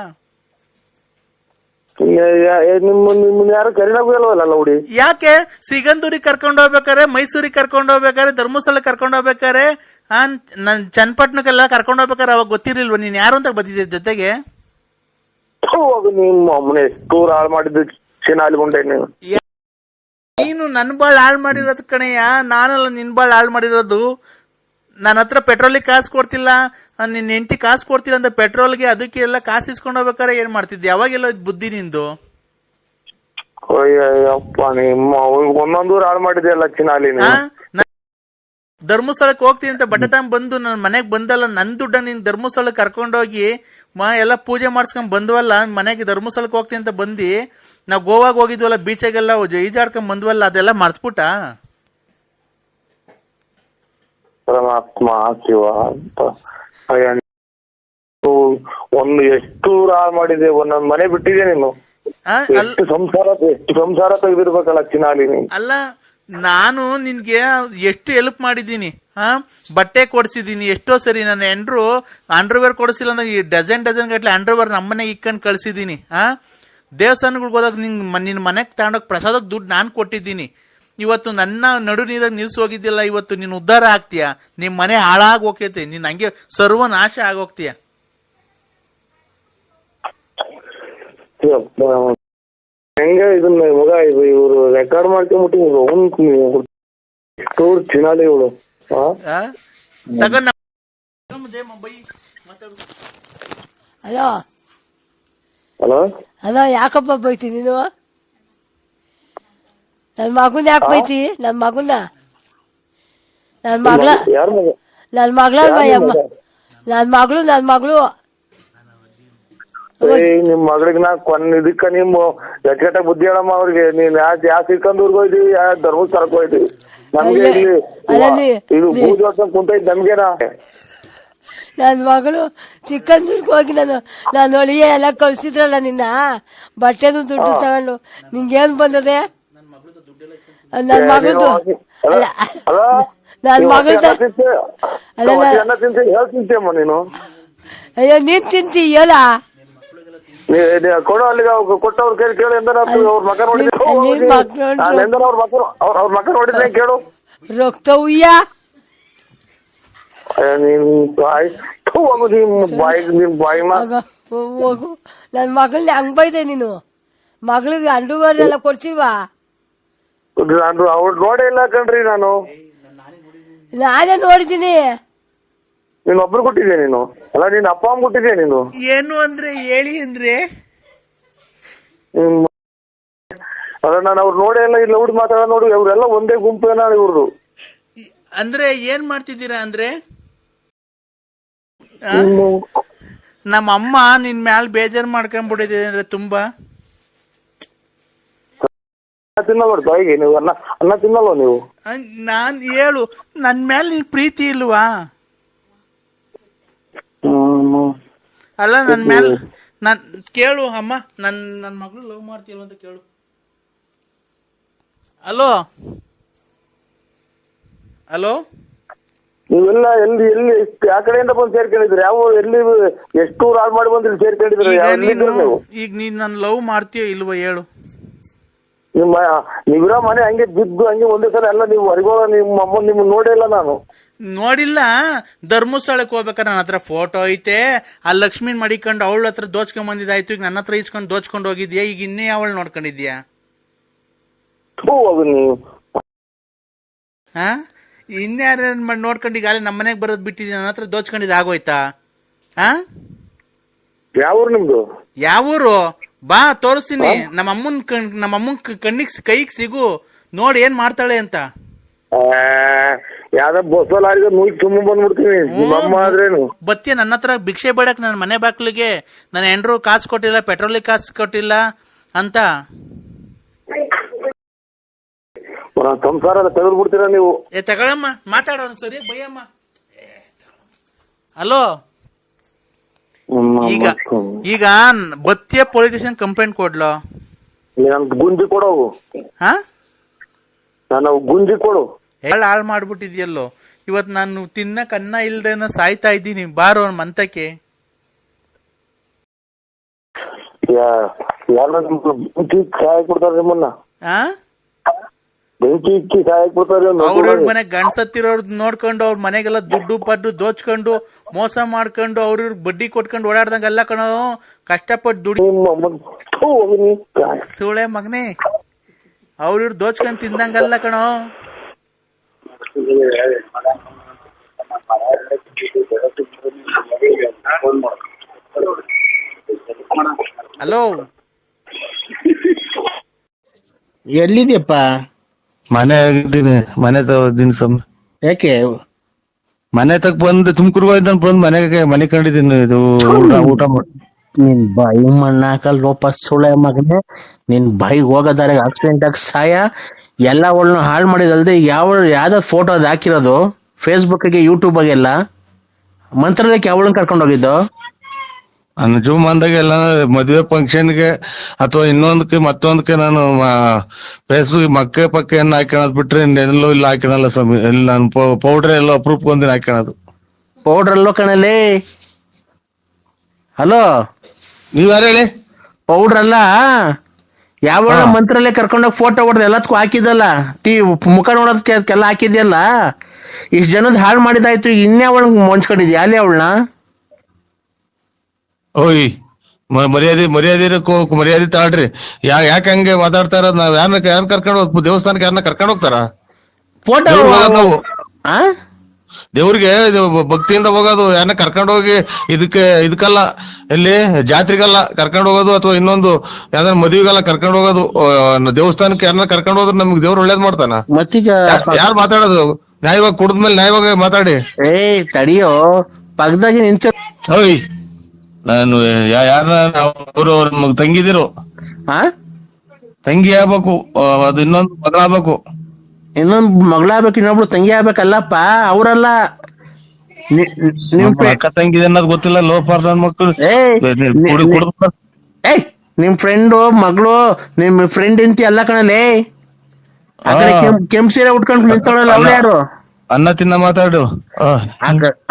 ನಿಮ್ಮನ್ನ ಯಾರು ಕರೀನಾಗೂ ಇಲ್ವಲ್ಲ ಹುಡಿ. ಯಾಕೆ? ಸಿಗಂದೂರಿಗೆ ಕರ್ಕೊಂಡು ಹೋಗ್ಬೇಕಾರೆ, ಮೈಸೂರಿಗೆ ಕರ್ಕೊಂಡು ಹೋಗ್ಬೇಕಾರೆ, ಧರ್ಮಸ್ಥಳ ಕರ್ಕೊಂಡು ಹೋಗ್ಬೇಕಾರೆ, ನನ್ ಚನ್ನಪಟ್ಟಣಕ್ಕೆಲ್ಲ ಕರ್ಕೊಂಡು ಹೋಗ್ಬೇಕಾರೆ ಅವಾಗ ಗೊತ್ತಿರ್ಲಿಲ್ವ ನೀನ್ ಯಾರು ಅಂತ ಬಂದಿದ್ದೆ ಜೊತೆಗೆ? ನಿಮ್ಮ ಅಮ್ಮನೆ ಟೂರ್ ಹಾಳು ಮಾಡಿದ್ದು ಚಿನಾಲಿ ಮುಂಡೆ. ನೀನು ನನ್ ಬಾಳ್ ಹಾಳು ಮಾಡಿರೋದು ಕಣಯ್ಯ, ನಾನಲ್ಲ ನಿನ್ ಬಾಳ್ ಹಾಳು ಮಾಡಿರೋದು. ನನ್ನ ಹತ್ರ ಪೆಟ್ರೋಲಿಗೆ ಕಾಸು ಕೊಡ್ತಿಲ್ಲ, ನಿನ್ನ ಹೆಂಡತಿ ಕಾಸು ಕೊಡ್ತಿಲ್ಲ ಅಂತ ಪೆಟ್ರೋಲ್ಗೆ ಅದಕ್ಕೆ ಎಲ್ಲ ಕಾಸು ಇಸ್ಕೊಂಡು ಹೋಗ್ಬೇಕಾರೆ ಏನ್ ಮಾಡ್ತಿದ್ದೆ? ಯಾವಾಗೆಲ್ಲ ಬುದ್ಧಿ ನಿಂದು? ಅಪ್ಪ ನಿಮ್ಮ ಒಂದೊಂದು ಹಾಳು ಮಾಡಿದೆಯಲ್ಲ ಚಿನಾಲಿ. ಧರ್ಮಸ್ಥಳಕ್ಕೆ ಹೋಗ್ತೀನಿ ಅಂತ ಬಟ್ಟೆ ತಗೊಂಡ್ ಬಂದು ನನ್ನ ಮನೆಗ್ ಬಂದಲ್ಲ, ನನ್ ದುಡ್ಡ ನೀನ್ ಧರ್ಮಸ್ಥಳಕ್ಕೆ ಕರ್ಕೊಂಡೋಗಿ ಎಲ್ಲ ಪೂಜೆ ಮಾಡ್ಸ್ಕೊಂಡ್ ಬಂದ್ವಲ್ಲ, ಮನೆಗೆ ಧರ್ಮಸ್ಥಳಕ್ಕೆ ಹೋಗ್ತೀನಿ ಅಂತ ಬಂದು ನಾವ್ ಗೋವಾಗ ಹೋಗಿದ್ವಲ್ಲ, ಬೀಚಾಗೆಲ್ಲ ಈಜಾಡ್ಕೊಂಡ್ ಬಂದ್ವಲ್ಲ, ಅದೆಲ್ಲ ಮರ್ಸ್ಬಿಟ್ಟ? ಪರಮಾತ್ಮ ಶಿವ ಅಂತ ಒಂದು ಎಷ್ಟು ಹಾಳು ಮಾಡಿದೆ, ಒಂದೊಂದ್ ಮನೆ ಬಿಟ್ಟಿದೆ ನೀನು. ಎಷ್ಟು ಸಂಸಾರ ತೆಗೆದಿರ್ಬೇಕಲ್ಲ ಚಿನಾಲಿ. ಅಲ್ಲ, ನಾನು ನಿನ್ಗೆ ಎಷ್ಟು ಹೆಲ್ಪ್ ಮಾಡಿದ್ದೀನಿ, ಬಟ್ಟೆ ಕೊಡ್ಸಿದೀನಿ ಎಷ್ಟೋ ಸರಿ. ನನ್ನ ಹೆಂಡ್ರು ಅಂಡರ್ವೇರ್ ಕೊಡಿಸಿಲ್ಲ ಅಂದ್ರೆ ಡಜನ್ ಗಟ್ಲೆ ಅಂಡರ್ವೇರ್ ನಮ್ಮನೆಗೆ ಇಕ್ಕೊಂಡ್ ಕಳ್ಸಿದೀನಿ. ದೇವಸ್ಥಾನಗಳಿಗೆ ಹೋದಾಗ ನಿನ್ ಮನೆಗೆ ತಗೊಂಡೋಗಿ ಪ್ರಸಾದಕ್ಕೆ ದುಡ್ಡು ನಾನು ಕೊಟ್ಟಿದ್ದೀನಿ. ಇವತ್ತು ನನ್ನ ನಡು ನೀರಾಗ ನಿಲ್ಸಿ ಹೋಗಿದ್ದಿಲ್ಲ, ಇವತ್ತು ನೀನ್ ಉದ್ಧಾರ ಆಗ್ತೀಯ, ನಿಮ್ ಮನೆ ಹಾಳಾಗಿ ಹೋಗ್ತೈತೆ, ನೀನ್ ಹಂಗೆ ಸರ್ವನಾಶ ಆಗೋಗ್ತೀಯ. ಹೆಂಗ ಇದನ್ನ ಮಗ ಇವ್ರು ರೆಕಾರ್ಡ್ ಮಾಡ್ಕೊಂಡ್ಬಿಟ್ಟು ಚಿನಾಲಿ ಇವಳು. ಹಲೋ ಹಲೋ ಹಲೋ, ಯಾಕಪ್ಪ ಬೈತಿ ನೀನು? ನನ್ ಮಗನ ಯಾಕೆ ಬೈತಿ? ನನ್ ಮಗನ ನನ್ ಮಗಳ ನನ್ ಮಗಳ ಅಮ್ಮ, ನನ್ ಮಗಳು ನಿಮ್ ಮಗಳಿಗೆ ನಾ ಇದಕ್ಕ ನಿಮ್ಮ ಎಟ್ಟ ಬುದ್ಧಿ ಹೇಳಮ್ಮ ಅವ್ರಿಗೆ. ನೀನ್ ಯಾವ ಸಿಕ್ಕಂದೂರ್ಗ್ ಹೋಯ್ತಿವಿ, ಯಾವ ಧರ್ಮಸ್ಥಳಕ್ಕೆ ಹೋಯ್ತಿವಿ. ನಮ್ಗೆ ಇಲ್ಲಿ ಇದು ಪೂಜೆ ವರ್ಷ ಕುಂತೈತಿ ನಮ್ಗೇನ. ನನ್ ಮಗಳು ಚಿಕ್ಕಂದೂರ್ಗೆ ಹೋಗಿ ನಾನು ಒಳಿಗೆ ಎಲ್ಲ ಕಳ್ಸಿದ್ರಲ್ಲ ನಿನ್ನ ಬಟ್ಟೆದು ದುಡ್ಡು ತಗೊಂಡು, ನಿಂಗೇನ್ ಬಂದದೆ? ನನ್ ಮಗಳದು ನನ್ ಮಗಳದ ಹೇಳ್ತಿಂತೇಮ್ಮ ನೀನು. ಅಯ್ಯೋ, ನೀನ್ ತಿಂತಿ ಹೇಳ ಕೊಡೋ ಅಲ್ಲಿಗೆ ಕೊಟ್ಟವ್ರ ಕೇಳಿ ಎಂದ ಅವ್ರ ಮಗ ನೋಡಿದ್ರೆ ಅವ್ರ ಮಗ ನೋಡಿದ್ರೆ ಕೇಳು. ರಕ್ತ ಉಯ್ಯ ಹೋಗು. ನನ್ ಮಗಳನ್ನ ಹಂಗ್ ಬೈದೆ ನೀನು? ಮಗಳಿಗೆ ಅಂಡರ್ವೇರ್ ಎಲ್ಲ ಕೊಡ್ಸಿಲ್ವಾ? ಅವ್ರು ನೋಡೇ ಇಲ್ಲ ಕಣ್ರಿ. ನಾನೇ ನೋಡಿದ್ದೀನಿ. ನೀನ್ ಒಬ್ರು ಕೊಟ್ಟಿದ್ದೆ ನೀನು? ಅಲ್ಲ, ನೀನ್ ಅಪ್ಪ ಅಮ್ಮ ಕೊಟ್ಟಿದ್ದೆ ನೀನು? ಏನು ಅಂದ್ರೆ ಹೇಳಿ ಅಂದ್ರೆ ಅಲ್ಲ, ನಾನು ಅವ್ರು ನೋಡೇ ಇಲ್ಲ. ಇಲ್ಲ ಹುಡುಗಿ ಮಾತಾಡ ನೋಡಿ, ಅವ್ರೆಲ್ಲ ಒಂದೇ ಗುಂಪು ಏನ ಇವ್ರದು. ಅಂದ್ರೆ ಏನ್ ಮಾಡ್ತಿದ್ದೀರಾ ಅಂದ್ರೆ, ನಮ್ಮ ಅಮ್ಮ ನಿನ್ ಮ್ಯಾಲ ಬೇಜಾರ್ ಮಾಡ್ಕೊಂಡ್ಬಿಟ್ಟಿದೆ ಅಂದ್ರೆ ತುಂಬಾ. ತಿನ್ನಲ್ವ ಈಗ ನೀವು? ಅನ್ನ ತಿನ್ನಲ್ವ ನೀವು? ನಾನ್ ಹೇಳು, ನನ್ ಮ್ಯಾಲ ನಿನ್ ಪ್ರೀತಿ ಇಲ್ವಾ? ಅಲ್ಲ, ನನ್ ಮ್ಯಾಲ ನನ್ ಕೇಳು ಅಮ್ಮ, ನನ್ ಮಗಳು ಲವ್ ಮಾಡ್ತೀವ ಅಂತ ಕೇಳು. ಹಲೋ ಹಲೋ, ನೀವೆಲ್ಲ ಎಲ್ಲಿ ಯಾವ ಕಡೆಯಿಂದ ಬಂದು ಸೇರ್ಕೊಂಡಿದ್ರಿ? ಯಾವ ಎಲ್ಲಿ ಎಷ್ಟು ಹಾಳು ಮಾಡಿ ಬಂದ್ರಿ ಸೇರ್ಕೊಂಡಿದ್ರಿ? ಈಗ ನೀನ್ ನನ್ ಲವ್ ಮಾಡ್ತೀಯೋ ಇಲ್ವೋ ಹೇಳು. ನೀವಿರೋ ಮನೆ ಹಂಗೆ ಬಿದ್ದು ಹಂಗೆ ಒಂದೇ ಸಲ ಎಲ್ಲ ನೀವು ಹೊರಗೋಗ ನಿಮ್ಮ ಅಮ್ಮ ನಿಮ್ ನೋಡಿಲ್ಲ ನಾನು. ನೋಡಿಲ್ಲ. ಧರ್ಮಸ್ಥಳಕ್ಕೆ ಹೋಗ್ಬೇಕಾರೆ ನನ್ನ ಹತ್ರ ಫೋಟೋ ಐತೆ. ಆ ಲಕ್ಷ್ಮೀನ್ ಮಡಿಕೊಂಡು ಅವಳ ಹತ್ರ ದೋಚ್ಕೊಂಡ್ ಬಂದಿದ್ದಾಯ್ತು. ಈಗ ನನ್ನ ಹತ್ರ ಇಸ್ಕೊಂಡು ದೋಚ್ಕೊಂಡು ಹೋಗಿದ್ಯಾ. ಈಗ ಇನ್ನೇ ಅವಳು ನೋಡ್ಕೊಂಡಿದ್ಯಾ? ನೀವು ಹಾ, ಇನ್ಯಾರ ನೋಡ್ಕೊಂಡು ಈಗ ನಮ್ಮ ಮನೆಗೆ ಬರೋದ್ ಬಿಟ್ಟಿದ್ಯಾ? ನನ್ನ ಹತ್ರ ದೋಚ್ಕೊಂಡಿದ್ ಆಗೋಯ್ತಾ? ಹಾ, ಯಾವೂರು ನಿಮ್ದು? ಯಾವೂರು? ಬಾ ತೋರಿಸ್ತೀನಿ. ನಮ್ಮ ಅಮ್ಮನ್ ಕೈಗೆ ಸಿಗು, ನೋಡಿ ಏನ್ ಮಾಡ್ತಾಳೆ ಅಂತ. ಯಾವ್ದ ಬಸ್ಸಲ್ಲಿ ನುಯ್ ತುಂಬ ಬಂದ್ಬಿಡ್ತೀನಿ. ನಿಮ್ಮಮ್ಮ ಆದ್ರೇನು ಬತ್ತೀಯ ನನ್ನ ಹತ್ರ ಭಿಕ್ಷೆ ಬೇಡಕ್ ನನ್ನ ಮನೆ ಬಾಕ್ಲಿಗೆ? ನನ್ನ ಹೆಂಡ್ರು ಕಾಸು ಕೊಟ್ಟಿಲ್ಲ, ಪೆಟ್ರೋಲಿಗೆ ಕಾಸು ಕೊಟ್ಟಿಲ್ಲ ಅಂತ. ಸಂಸಾರ ತೆಗೆದು ಬಿಡ್ತೀರಾ ನೀವು. ತಗೊಳಮ್ಮ, ಮಾತಾಡೋಣ ಸರಿ ಬೈಯಮ್ಮ. ಹಲೋ, ಈಗ ಬತ್ತಿಯ ಪೊಲೀಸ್ ಸ್ಟೇಷನ್ ಕಂಪ್ಲೇಂಟ್ ಕೊಡ್ಲೋ? ಗುಂಜಿ ಕೊಡೋವು. ಹಾ, ನಾನು ಗುಂಜಿ ಕೊಡು. ಹಾಳು ಮಾಡ್ಬಿಟ್ಟಿದ್ಯಲ್ಲೋ. ಇವತ್ ನಾನು ತಿನ್ನಕ್ ಅನ್ನ ಇಲ್ದೇನ ಸಾಯ್ತಾ ಇದ್ದೀನಿ. ಬಾರೋ ಮಂತಕ್ಕೆ. ಸಹಾಯ ಕೊಡ್ತಾರೆ ನಿಮ್ಮನ್ನ. ಬೆಂಕಿ ಇಕ್ಕಿ ಸಹಾಯ ಕೊಡ್ತಾರೆ. ಅವ್ರವ್ರ ಮನೆ ಗಂಡ್ಸತ್ತಿರೋರ್ ನೋಡ್ಕೊಂಡು ಅವ್ರ ಮನೆಗೆಲ್ಲ ದುಡ್ಡು ಪಡ್ಡು ದೋಚ್ಕೊಂಡು ಮೋಸ ಮಾಡ್ಕೊಂಡು ಅವ್ರವ್ರ ಬಡ್ಡಿ ಕೊಟ್ಕೊಂಡು ಓಡಾಡ್ದಂಗೆಲ್ಲ ಕಣೋ. ಕಷ್ಟಪಟ್ಟು ದುಡ್ಡು ಸುಳೆ ಮಗನೇ, ಅವ್ರವ್ರ ದೋಚ್ಕೊಂಡ್ ತಿಂದಂಗಲ್ಲ ಕಣೋ. ಹಲೋ, ಎಲ್ಲಿದ್ಯಪ್ಪ? ಮನೆ ಆಗಿದ್ದೀನಿ. ಮನೆ ತಗೋದೀನಿ ಸಮ್. ಯಾಕೆ? ಮನೆ ತಗ ಬಂದು ತುಮಕೂರ್ಗೆ ಹೋಯ್ತಾನ ಬಂದ್ ಮನೆ ಕಂಡಿದ್ದೀನಿ. ಇದು ಊಟ ಮಾಡಿ ನಿನ್ ಬಾಯಿ ಮಣ್ಣ ಹಾಕಲ್ ಲೋಪ ಸುಳೆ ಮಗನೇ. ನಿನ್ ಬಾಯಿಗೆ ಹೋಗೋದಾರೆ ಆಕ್ಸಿಡೆಂಟ್ ಆಗಿ ಸಾಯ. ಎಲ್ಲ ಅವಳನ್ನ ಹಾಳು ಮಾಡಿದಲ್ದೆ ಯಾವ್ದಾದ್ರು ಫೋಟೋ ಅದು ಹಾಕಿರೋದು ಫೇಸ್ಬುಕ್ಗೆ ಯೂಟ್ಯೂಬಾಗೆಲ್ಲ. ಮಂತ್ರಾಲಯಕ್ಕೆ ಅವಳನ್ನ ಕರ್ಕೊಂಡು ಹೋಗಿದ್ದು? ನನ್ನ ಜೂಮಾನ್ದಾಗೆಲ್ಲ ಮದುವೆ ಫಂಕ್ಷನ್ಗೆ ಅಥವಾ ಇನ್ನೊಂದಕ್ಕೆ ಮತ್ತೊಂದಕ್ಕೆ ನಾನು ಫೇಸ್ಬುಕ್ ಮಕ್ಕೆ ಪಕ್ಕೆಯನ್ನು ಹಾಕೋದ್ ಬಿಟ್ರೆ ಇನ್ನೆಲ್ಲೋ ಇಲ್ಲ ಹಾಕೋಣಲ್ಲ ಸ್ವಾಮಿ. ಎಲ್ಲಿ ನಾನು ಪೌಡ್ರ್ ಎಲ್ಲೋ ಅಪ್ರೂಪ್ ಒಂದಿನ ಹಾಕೋಣದು. ಪೌಡ್ರ್ ಅಲ್ಲೋ ಕಣಲ್ಲಿ. ಹಲೋ, ನೀವ್ ಯಾರು ಹೇಳಿ? ಪೌಡ್ರ್ ಅಲ್ಲ, ಯಾವ ಮಂತ್ರಾಲಯ ಕರ್ಕೊಂಡೋಗಿ ಫೋಟೋ ಹೊಡೆದು ಎಲ್ಲದಕ್ಕೂ ಹಾಕಿದಲ್ಲ, ಮುಖ ನೋಡೋದಕ್ಕೆಲ್ಲ ಹಾಕಿದ್ಯಲ್ಲ. ಇಷ್ಟು ಜನದ ಹಾಳು ಮಾಡಿದಾಯ್ತು, ಇನ್ನೇ ಅವಳನ್ನ ಮೊಂಚ್ಕೊಂಡಿದ್ಯಾ ಅಲ್ಲಿ ಅವಳನ್ನ? ಓಯ್, ಮರ್ಯಾದೆ ತಾಳ್ರಿ. ಯಾಕೆ ಹಂಗೆ ಮಾತಾಡ್ತಾರ? ನಾವ್ ಯಾರನ್ನ ಕರ್ಕೊಂಡು ಹೋಗ್ ದೇವಸ್ಥಾನಕ್ಕೆ ಯಾರನ್ನ ಕರ್ಕೊಂಡು ಹೋಗ್ತಾರ? ಫೋಟೋ ನಾವು ದೇವ್ರಿಗೆ ಭಕ್ತಿಯಿಂದ ಹೋಗೋದು. ಯಾರನ್ನ ಕರ್ಕೊಂಡು ಹೋಗಿ ಇದಕ್ಕಲ್ಲ, ಎಲ್ಲಿ ಜಾತ್ರೆಗಲ್ಲ ಕರ್ಕೊಂಡು ಹೋಗೋದು, ಅಥವಾ ಇನ್ನೊಂದು ಯಾವ್ದಾರ ಮದುವೆಗಲ್ಲ ಕರ್ಕೊಂಡು ಹೋಗೋದು. ದೇವಸ್ಥಾನಕ್ಕೆ ಯಾರನ್ನ ಕರ್ಕೊಂಡು ಹೋದ್ರೆ ನಮ್ಗೆ ದೇವ್ರು ಒಳ್ಳೇದ್ ಮಾಡ್ತಾನ? ಮತ್ತೀಗ ಯಾರು ಮಾತಾಡೋದು? ನ್ಯಾಯವಾಗಿ ಕುಡಿದ್ಮೇಲೆ ನ್ಯಾಯವಾಗಿ ಮಾತಾಡಿ. ತಡಿಯೋ, ಪಕ್ಕದಾಗಿ ನಿಂತ. ಓಯ್, ನಾನು ಯಾರನ್ನ ಅವ್ರ ತಂಗಿದಿರು ತಂಗಿ ಆಗ್ಬೇಕು, ಅದು ಇನ್ನೊಂದು ಮಗಳ ಆಗ್ಬೇಕು. ಇನ್ನೊಂದು ಮಗಳಾಗ್ಬೇಕು, ಇನ್ನೊಬ್ಳು ತಂಗಿ ಆಗ್ಬೇಕಲ್ಲಪ್ಪ. ಅವರಲ್ಲ, ಅಕ್ಕ ತಂಗಿ ಅನ್ನೋದು ಗೊತ್ತಿಲ್ಲ. ಲೋಪಾರ್ದ ಮಕ್ಕಳು ನಿಮ್ ಫ್ರೆಂಡು ಮಗಳು, ನಿಮ್ ಫ್ರೆಂಡ್ ಇಂತಿ ಎಲ್ಲ ಕಣಲೇ. ಆ ಕಡೆ ಕೆಂಪ್ ಸೀರೆ ಉಟ್ಕೊಂಡು ನಿಂತವಳಲ್ಲ ಅವಳು ಯಾರು? ಅನ್ನ ತಿನ್ನ ಮಾತಾಡು.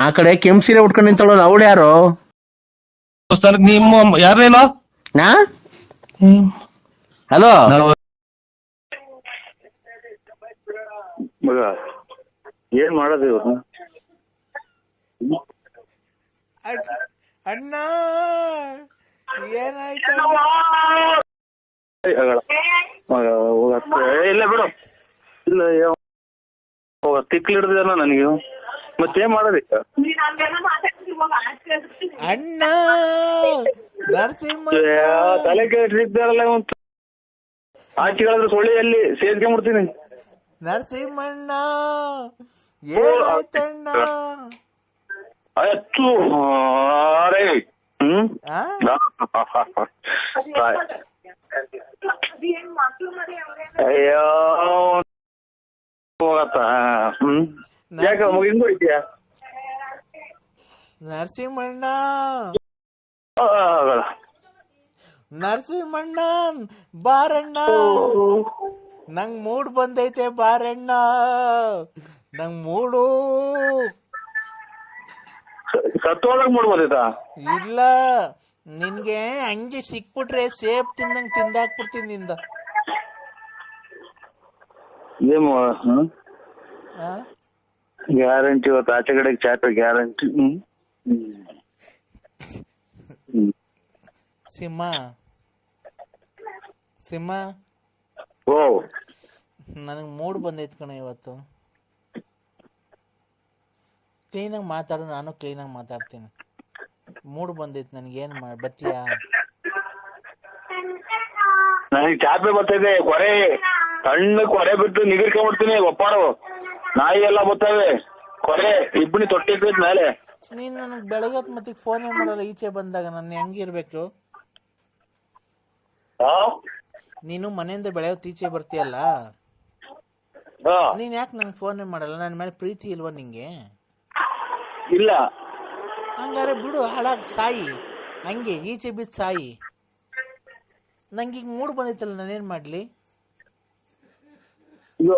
ಆ ಕಡೆ ಕೆಂಪ್ ಸೀರೆ ಉಟ್ಕೊಂಡು ನಿಂತವಳಲ್ಲ ಅವಳು ಯಾರು? ದೇವಸ್ಥಾನಕ್ಕೆ ನಿಮ್ಮ ಯಾರೇನೋ? ಹಲೋ, ಮಗ ಏನ್ ಮಾಡೋದು ಇವ್ರು? ಅಣ್ಣ ಏನಾಯ್ತ? ಇಲ್ಲ ಬಿಡು, ಇಲ್ಲ ತಿಕ್ಲಿ ಹಿಡ್ದೇನ ನನಗೆ. ಮತ್ತೇನ್ ಮಾಡೋದಿಕ್ಕ? ಅಣ್ಣ ನರಸಿಂಹ ತಲೆ ಕೆಟ್ಟಿದ್ದಾರಲ್ಲ, ಆಚಿಗಳಿದ್ರೆ ಸೊಳ್ಳೆಯಲ್ಲಿ ಸೇರ್ಕೊಂಡ್ಬಿಡ್ತೀನಿ. ನರಸಿಂಹಣ್ಣ ಏನಾಯ್ತಣ್ಣ? ಅಚ್ಚು ರೇ. ಅಯ್ಯೋ ಹೋಗತ್ತ. ಯಾಕ ಹಿಂಗ್ ಹೋಯ್ತೀಯ? ನರಸಿಂಹಣ್ಣ ನರಸಿಂಹಣ್ಣ ಬಾರಣ್ಣ, ನಂಗ್ ಮೂಡ್ ಬಂದೈತೆ ಬಾರಣ್ಣ. ನಂಗ್ ಮೂಡು ಸತ್ತೋಳಕ್ ಮೂಡ್ ಬಂದೈತ? ಇಲ್ಲ, ನಿನ್ಗೆ ಹಂಗೆ ಸಿಕ್ಬಿಟ್ರೆ ಸೇಬ್ ತಿಂದಂಗ್ ತಿಂದಾಕ್ಬಿಡ್ತೀನಿ ನಿಂದ. ಏನು ಆ? ಗ್ಯಾರಂಟಿ ಇವತ್ತು ಆಚೆ ಕಡೆಗೆ ಚಾಟ ಗ್ಯಾರಂಟಿ. ಸಿಂಹ ಸಿಂಹ ಓ ನನಗೆ ಮೂಡ್ ಬಂದೈತ್ ಕಣ ಇವತ್ತು. ಕ್ಲೀನಾಗಿ ಮಾತಾಡು, ನಾನು ಕ್ಲೀನಾಗಿ ಮಾತಾಡ್ತೀನಿ. ಮೂಡ್ ಬಂದೈತ್ ನನಗೆ. ಏನು ಬತ್ತೀಯಾ? ನನಗೆ ಚಾಪೆ ಬರ್ತಿದೆ, ಕೊರೆ ಸಣ್ಣ ಕೊರೆ ಬಿಟ್ಟು ನಿಗಿರ್ಕೊಂಡ್ಬಿಡ್ತೀನಿ. ಒಪ್ಪಾಡು ನಾಯಿ ಎಲ್ಲ ಬರ್ತವೆ, ಕೊರೆ ಇಬ್ಬನಿ ತೊಟ್ಟಿರ್ತೈತ್ ಮೇಲೆ. ನೀನು ನನಗೆ ಬೆಳಗ್ಗೆ ಹೊತ್ತು ಮತ್ತೆ ಫೋನೇ ಮಾಡಲ್ಲ. ಈಚೆ ಬಂದಾಗ ನಾನು ಹೆಂಗಿರ್ಬೇಕು? ನೀನು ಮನೆಯಿಂದ ಬೆಳೆ ಹೊತ್ತು ಈಚೆ ಬರ್ತೀಯಲ್ಲ, ನೀನ್ ಯಾಕೆ ನಂಗೆ ಫೋನೇ ಮಾಡಲ್ಲ? ನನ್ನ ಮೇಲೆ ಪ್ರೀತಿ ಇಲ್ವಾ ನಿಂಗೆ? ಇಲ್ಲ. ಹಂಗಾರೆ ಬಿಡು, ಹಾಳಾಗಿ ಸಾಯಿ, ಹಂಗೆ ಈಚೆ ಬಿದ್ದು ಸಾಯಿ. ನಂಗೆ ಈಗ ಮೂಡ್ ಬಂದೈತಲ್ಲ, ನಾನೇನ್ ಮಾಡ್ಲಿ? ಇದು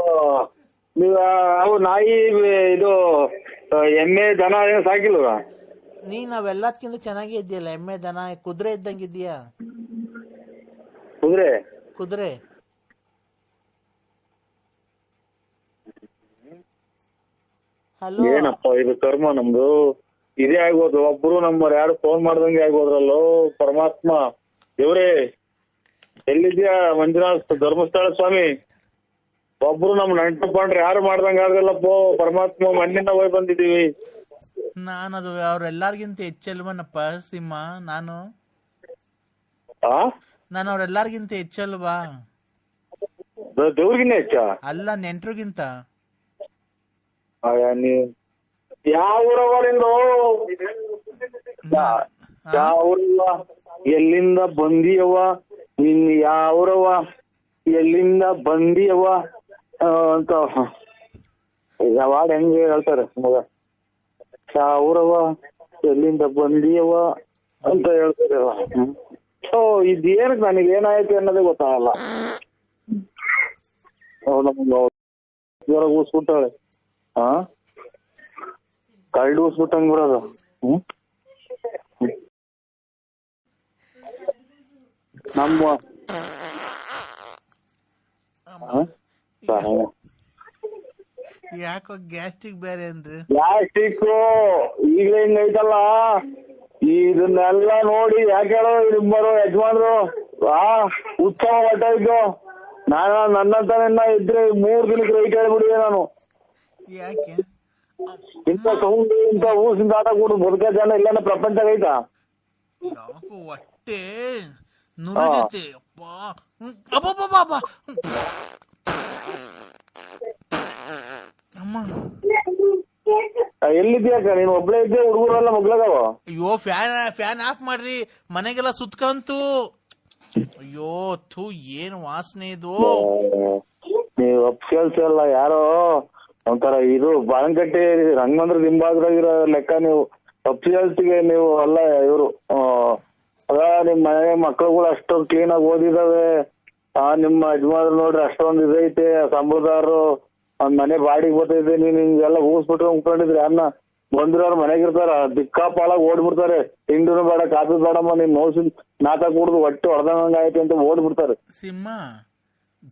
ನೀವು ಅವು ನಾಯಿ ಇದು ಎಮ್ಮೆ ದನ ಏನೋ ಸಾಕಿಲ್ವ? ನೀನ್ ನಾವೆಲ್ಲದಕ್ಕಿಂತ ಚೆನ್ನಾಗೇ ಇದೆಯಲ್ಲ. ಎಮ್ಮೆ, ದನ, ಕುದುರೆ ಇದ್ದಂಗಿದ್ಯಾ. ಕುದುರೆ ಕುದುರೆ ಹಲೋ. ಏನಪ್ಪ ಇದು ಕರ್ಮ ನಮ್ದು. ಇದೇ ಆಗೋದು. ಒಬ್ರು ನಮ್ಮವ್ರು ಯಾರು ಫೋನ್ ಮಾಡ್ದಂಗೆ ಆಗೋದ್ರಲ್ಲೋ ಪರಮಾತ್ಮ. ದೇವ್ರೇ ಎಲ್ಲಿದ್ಯಾ ಮಂಜುನಾಥ್ ಧರ್ಮಸ್ಥಳ ಸ್ವಾಮಿ? ಒಬ್ರು ನಮ್ ನೆಂಟು ಪಾಂಡ್ರೆ ಯಾರು ಮಾಡ್ದಂಗ ಆಗಲ್ಲಪ್ಪೋ ಪರಮಾತ್ಮ. ಮಣ್ಣಿನ ಹೋಗಿ ಬಂದಿದೀವಿ. ನಾನದು ಅವ್ರೆಲ್ಲಾರ್ಗಿಂತ ಹೆಚ್ಚಲ್ವನಪ್ಪ ಸಿಂಹ. ನಾನು ಅವ್ರೆಲ್ಲಾರ್ಗಿಂತ ಹೆಚ್ಚಲ್ವಾ? ದೇವ್ರಿಗಿನ್ನ ಹೆಚ್ಚ ಅಲ್ಲ, ನೆಂಟ್ರಿಗಿಂತ. ಯಾವ ಊರವ ನಿಂದು? ಯಾವ ಊರವ? ಎಲ್ಲಿಂದ ಬಂದಿಯವ? ನಿನ್ ಯಾವ್ರವ? ಎಲ್ಲಿಂದ ಬಂದಿಯವ ಅಂತ ಯಾವಾಡ ಹೆಂಗೆ ಹೇಳ್ತಾರೆ ಮಗ. ಯಾವ್ರವ ಎಲ್ಲಿಂದ ಬಂದಿಯವ ಅಂತ ಹೇಳ್ತಾರೆ. ಸೊ ಇದೇನಕ್ ನನಗೆ ಏನಾಯ್ತು ಅನ್ನೋದೇ ಗೊತ್ತಾಗಲ್ಲ. ನಮ್ಗೆ ಊಸ್ಬಿಟ್ಟಾಳೆ. ಕಳ್ಳು ಊಸ್ಬಿಟ್ಟಂಗ್ ಬರೋದು. ನಮ್ಮ ಯಾಕೋ ಗ್ಯಾಸ್ಟ್ರಿಕ್ ಬೇರೆ ಅಂದ್ರೆ? ಗ್ಯಾಸ್ಟ್ರಿಕ್ ಈಗಲೇ ಹಿಂಗೈತಲ್ಲ. ಇದನ್ನೆಲ್ಲ ನೋಡಿ ಯಾಕೆ ಹೇಳೋ ನಿಮ್ಮರು ಯಜಮಾನ್ರು ಉತ್ಸವ ಹೊಟ್ಟ ಇದ್ದು. ನಾನು ನನ್ನಂತ ಇದ್ರೆ 3 ದಿನಕ್ಕೆ ರೈಟ್ ಹೇಳ್ಬಿಡಿದೆ ನಾನು. ಯಾಕೆ ಇಂಥ ಸೌಂಡ್ ಇಂಥ ಊಸಿಂದ ಆಟ ಕೂಡ ಬದುಕ ಜನ ಇಲ್ಲ ಪ್ರಪಂಚ ಐತಾ? ಯಾಕೋ ಹೊಟ್ಟೆ ನುರಿದೈತೆ ಅಪ್ಪ. ಅಬ್ಬಬ್ಬಬ್ಬ ಅಮ್ಮ. ಎಲ್ಲಿದ್ಯಾಕ ನೀನು? ಒಬ್ಳೆ ಇದ್ದೆ, ಹುಡುಗರೆಲ್ಲ ಮಗ್ಳಗವ? ಅಯ್ಯೋ, ಫ್ಯಾನ್ ಆಫ್ ಮಾಡ್ರಿ, ಮನೆಗೆಲ್ಲ ಸುತ್ಕಂತು. ಅಯ್ಯೋ ಥೂ, ಏನು ವಾಸನೆ ಇದು. ನೀವು ಅಪ್ಸೇಲ್ಸ್ ಎಲ್ಲ ಯಾರೋ ಒಂಥರ ಇದು ಬಾಳಂಕಟ್ಟಿ ರಂಗಮಂದ್ರ ದಿಂಬಾದ್ರಾಗಿರೋ ಲೆಕ್ಕ ನೀವು. ಅಪ್ಸೇಲ್ಸ್ಗೆ ನೀವು ಅಲ್ಲ ಇವ್ರು. ಅದ ನಿಮ್ ಮನೆ ಮಕ್ಳುಗಳು ಅಷ್ಟೊಂದು ಕ್ಲೀನ್ ಆಗಿ ಓದಿದಾವೆ. ನಿಮ್ಮ ಯಜಮಾನ್ರು ನೋಡ್ರಿ ಅಷ್ಟೊಂದು ಇದೈತೆ, ಸಂಬಳದಾರರು, ಒಂದ್ ಮನೆ ಬಾಡಿಗೆ ಬರ್ತೈತೆ. ನೀನ್ ಹಿಂಗೆಲ್ಲ ಊಸ್ಬಿಟ್ಟು ಉಂಕೊಂಡಿದ್ರಿ ಅನ್ನ ಬಂದಿರೋರು ಮನೆಗಿರ್ತಾರ, ದಿಕ್ಕಾಪಾಲಾಗಿ ಓಡ್ಬಿಡ್ತಾರೆ. ತಿಂಡಿನೂ ಬೇಡ, ಕಾಫಿ ಬೇಡಮ್ಮ, ನೀನ್ ನೋಸಿನ ನಾತ ಕುಡ್ದು ಹೊಟ್ಟೆ ಹೊಡೆದಂಗ ಆಯ್ತು ಅಂತ ಓಡ್ಬಿಡ್ತಾರೆ. ಸಿಂಹ,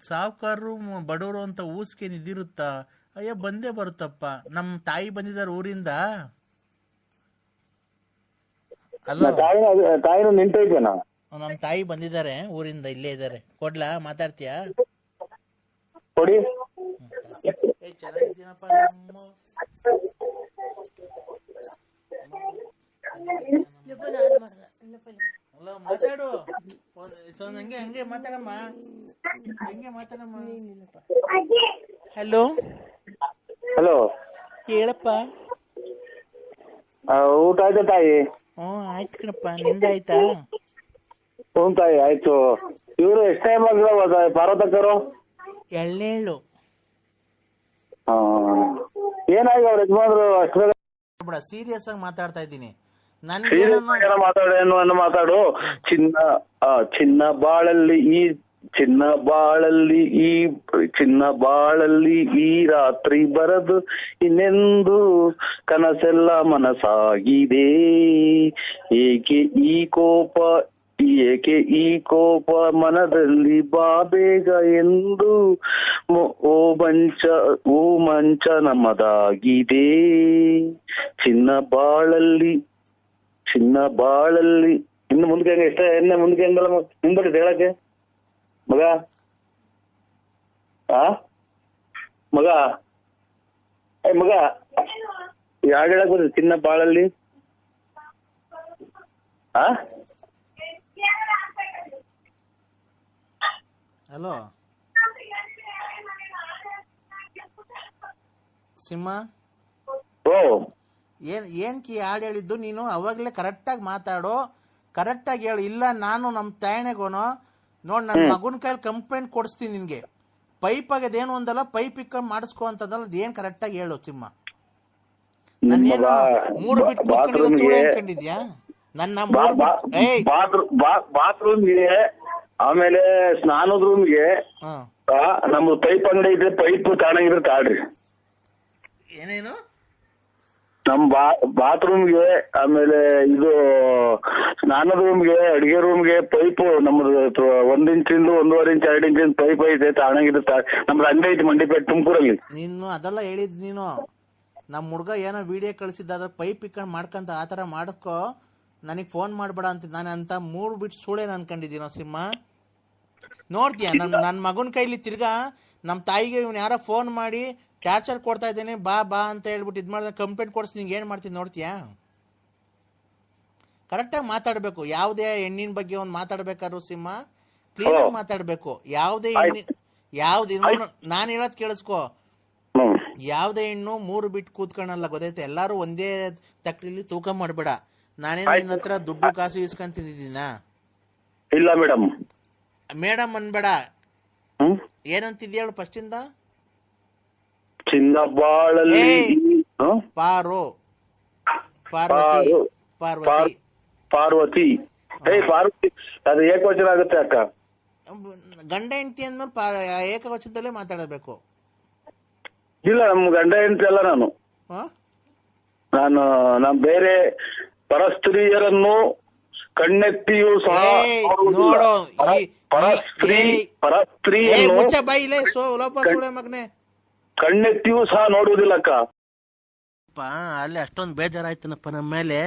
ಸಾವುಕಾರರು ಬಡವರು ಅಂತ ಊಸ್ಕೆ ನಿದಿರುತ್ತಾ? ಅಯ್ಯೋ ಬಂದೇ ಬರುತ್ತಪ್ಪ. ನಮ್ ತಾಯಿ ಬಂದಿದಾರ ಊರಿಂದ. ಅಲ್ಲ, ತಾಯಿನೂ ನಿಂತೈತೇನ? ನಮ್ ತಾಯಿ ಬಂದಿದ್ದಾರೆ ಊರಿಂದ, ಇಲ್ಲೇ ಇದಾರೆ. ಕೊಡ್ಲಾ? ಮಾತಾಡ್ತೀಯಾ? ಕೊಡಿ. ಚೆನ್ನಾಗಿದ್ದೀನಪ್ಪ. ಮಾತಾಡು, ಹಂಗೆ ಮಾತಾಡಮ್ಮ, ಹಂಗೆ ಮಾತಾಡಮ್ಮ. ಹಲೋ ಹಲೋ, ಹೇಳಪ್ಪ. ಊಟ ಆಯ್ತಾ ತಾಯಿ? ಆಯ್ತು ಕಣಪ್ಪ, ನಿಂದಾಯ್ತಾ? ಹ್ಞೂ ತಾಯಿ ಆಯ್ತು. ಇವ್ರು ಎಷ್ಟ್ ಟೈಮ್ ಆಗ್ಲವ ಪಾರ್ವತಕ್ಕರು? ಎಳ್ನೇಳು. ಏನಾಗಿ ಅವ್ರ ಯಜಮಾನ್ರು ಅಷ್ಟ ಸೀರಿಯಸ್ ಆಗಿ ಮಾತಾಡ್ತಾ ಇದ್ದೀನಿ. ಮಾತಾಡು. ಚಿನ್ನ ಬಾಳಲ್ಲಿ ಈ ರಾತ್ರಿ ಬರದು ಇನ್ನೆಂದು ಕನಸೆಲ್ಲ ಮನಸಾಗಿದೆ. ಏಕೆ ಈ ಕೋಪ ಏಕೆ ಈ ಕೋಪ ಮನದಲ್ಲಿ ಬಾ ಬೇಗ ಎಂದು ಓ ಮಂಚ ನಮ್ಮದಾಗಿದೆ ಚಿನ್ನ ಬಾಳಲ್ಲಿ ಇನ್ನು ಮುಂದೆ ಎಷ್ಟ ಎಣ್ಣೆ ಮುಂದೆ ಹೆಂಗಲ್ಲ ಮುಂದೆ ಹೇಳಕ್ಕೆ ಮಗ ಮಗ ಮಗ ಯಾರು ಹೇಳಕ್ ಬರ್ತದೆ ಚಿನ್ನ ಬಾಳಲ್ಲಿ ಹಲೋ ಸಿಂಹ, ಓ ಏನ್ಕಿ ಹಾಡು ಹೇಳಿದ್ದು ನೀನು? ಅವಾಗಲೇ ಕರೆಕ್ಟಾಗಿ ಮಾತಾಡು, ಕರೆಕ್ಟಾಗಿ ಹೇಳು. ಇಲ್ಲ ನಾನು ನಮ್ಮ ತಾಯಣೆಗೋನು ನೋಡಿ ನನ್ನ ಮಗನ ಕೈಲಿ ಕಂಪ್ಲೇಂಟ್ ಕೊಡಿಸ್ತೀನಿ ನಿನ್ಗೆ. ಪೈಪ್ ಆಗದೇನು ಒಂದಲ್ಲ, ಪೈಪ್ ಇಕ್ಕೊಂಡು ಮಾಡಿಸ್ಕೊ ಅಂತದಲ್ಲ, ಅದೇನು ಕರೆಕ್ಟಾಗಿ ಹೇಳು ಸಿಂಹ. ನನ್ನೇನು 3 ಬಿಟ್ಟು ಕೂತ್ಕೊಂಡಿರೋ ಸುಳ್ಳು ಅನ್ಕೊಂಡಿದ್ಯಾ? ನನ್ನ ಬಾತ್ರೂಮ್ಗೆ, ಆಮೇಲೆ ಸ್ನಾನದ ರೂಮ್ಗೆ ನಮ್ದು ಪೈಪ್ ಅಂಗಡಿ ಇದೆ, ಪೈಪ್ ಕಾಣಂಗಿದ್ರೆ ತಾಳ್ರಿ. ಏನೇನು? ನಮ್ ಬಾತ್ರೂಮ್ಗೆ, ಆಮೇಲೆ ಇದು ಸ್ನಾನದ ರೂಮ್ಗೆ, ಅಡಿಗೆ ರೂಮ್ಗೆ ಪೈಪ್ ನಮ್ದು 1 ಇಂಚಿಂದ 1.5 ಇಂಚ್ 2 ಇಂಚಿಂದ ಪೈಪ್ ಐತೆ, ತಾಣಂಗಿದ್ರೆ ನಮ್ದು ಅಂಗಡಿ ಐತಿ ಮಂಡಿಪೇಟೆ ತುಮಕೂರಲ್ಲಿ. ನೀನು ಅದೆಲ್ಲ ಹೇಳಿದ್ ನೀನು. ನಮ್ಮ ಹುಡ್ಗ ಏನೋ ವಿಡಿಯೋ ಕಳಿಸಿದ್ದಾದ್ರೆ ಪೈಪ್ ಇಕ್ಕೊಂಡು ಮಾಡ್ಕೊಂತ ಆ ಥರ ಮಾಡಿಸ್ಕೊ, ನನಗೆ ಫೋನ್ ಮಾಡಬೇಡ ಅಂತ. ನಾನು ಅಂತ 3 ಬಿಟ್ಟು ಸುಳ್ಳೇನು ಅನ್ಕೊಂಡಿದ್ದೀನೋ ಸಿಂಹ? ನೋಡ್ತೀಯ ನನ್ನ ಮಗನ ಕೈಲಿ ತಿರ್ಗಾ ನಮ್ಮ ತಾಯಿಗೆ ಇವ್ನು ಯಾರೋ ಫೋನ್ ಮಾಡಿ ಟಾರ್ಚರ್ ಕೊಡ್ತಾ ಇದ್ದೇನೆ, ಬಾ ಅಂತ ಹೇಳ್ಬಿಟ್ಟು ಇದು ಮಾಡಿದ್ರೆ ಕಂಪ್ಲೇಂಟ್ ಕೊಡಿಸಿ ನಿಂಗೆ ಏನು ಮಾಡ್ತೀನಿ ನೋಡ್ತೀಯಾ? ಕರೆಕ್ಟಾಗಿ ಮಾತಾಡಬೇಕು. ಯಾವುದೇ ಹೆಣ್ಣಿನ ಬಗ್ಗೆ ಒಂದು ಮಾತಾಡ್ಬೇಕಾದ್ರು ಸಿಂಹ ಕ್ಲೀನಾಗಿ ಮಾತಾಡಬೇಕು. ಯಾವುದೇ ನಾನು ಹೇಳೋದು ಕೇಳಿಸ್ಕೊ, ಯಾವುದೇ ಹೆಣ್ಣು 3 ಬಿಟ್ಟು ಕೂತ್ಕೊಳ್ಳಲ್ಲ, ಗೊತ್ತೈತೆ? ಎಲ್ಲರೂ ಒಂದೇ ತಕ್ಲಿಲಿ ತೂಕ ಮಾಡಬೇಡ. ನಾನೇನು ನಿನ್ನ ಹತ್ರ ದುಡ್ಡು ಕಾಸು ಇಸ್ಕೊಂತಿದ್ದೀನ? ಇಲ್ಲ ಮೇಡಮ್. ಮೇಡಮ್ ಅನ್ಬೇಡ, ಏನಂತಿದ್ಯ ಹೇಳು ಫಸ್ಟಿಂದ? ಚಿನ್ನ ಬಾಳಲ್ಲಿ ಪಾರ್ವತಿ ಅದು ಏಕವಚನ ಆಗುತ್ತೆ ಅಕ್ಕ. ಗಂಡ ಹೆಂಡತಿ ಅಂದ್ಮೇಲೆ ಏಕವಚನದಲ್ಲೇ ಮಾತಾಡಬೇಕು. ಇಲ್ಲ, ನಮ್ ಗಂಡ ಹೆಂಡತಿ ಅಲ್ಲ ನಾನು ಬೇರೆ ಪರಸ್ತ್ರೀಯರನ್ನು ಕಣ್ಣೆತ್ತಿಯೂ ಸಹ ನೋಡೋ ಕಣ್ಣೆತ್ತಿಯೂ ಸಹ ನೋಡುವುದಿಲ್ಲಕ್ಕ. ಅಲ್ಲಿ ಅಷ್ಟೊಂದು ಬೇಜಾರಾಯ್ತನಪ್ಪ ನಮ್ಮ ಮೇಲೆ.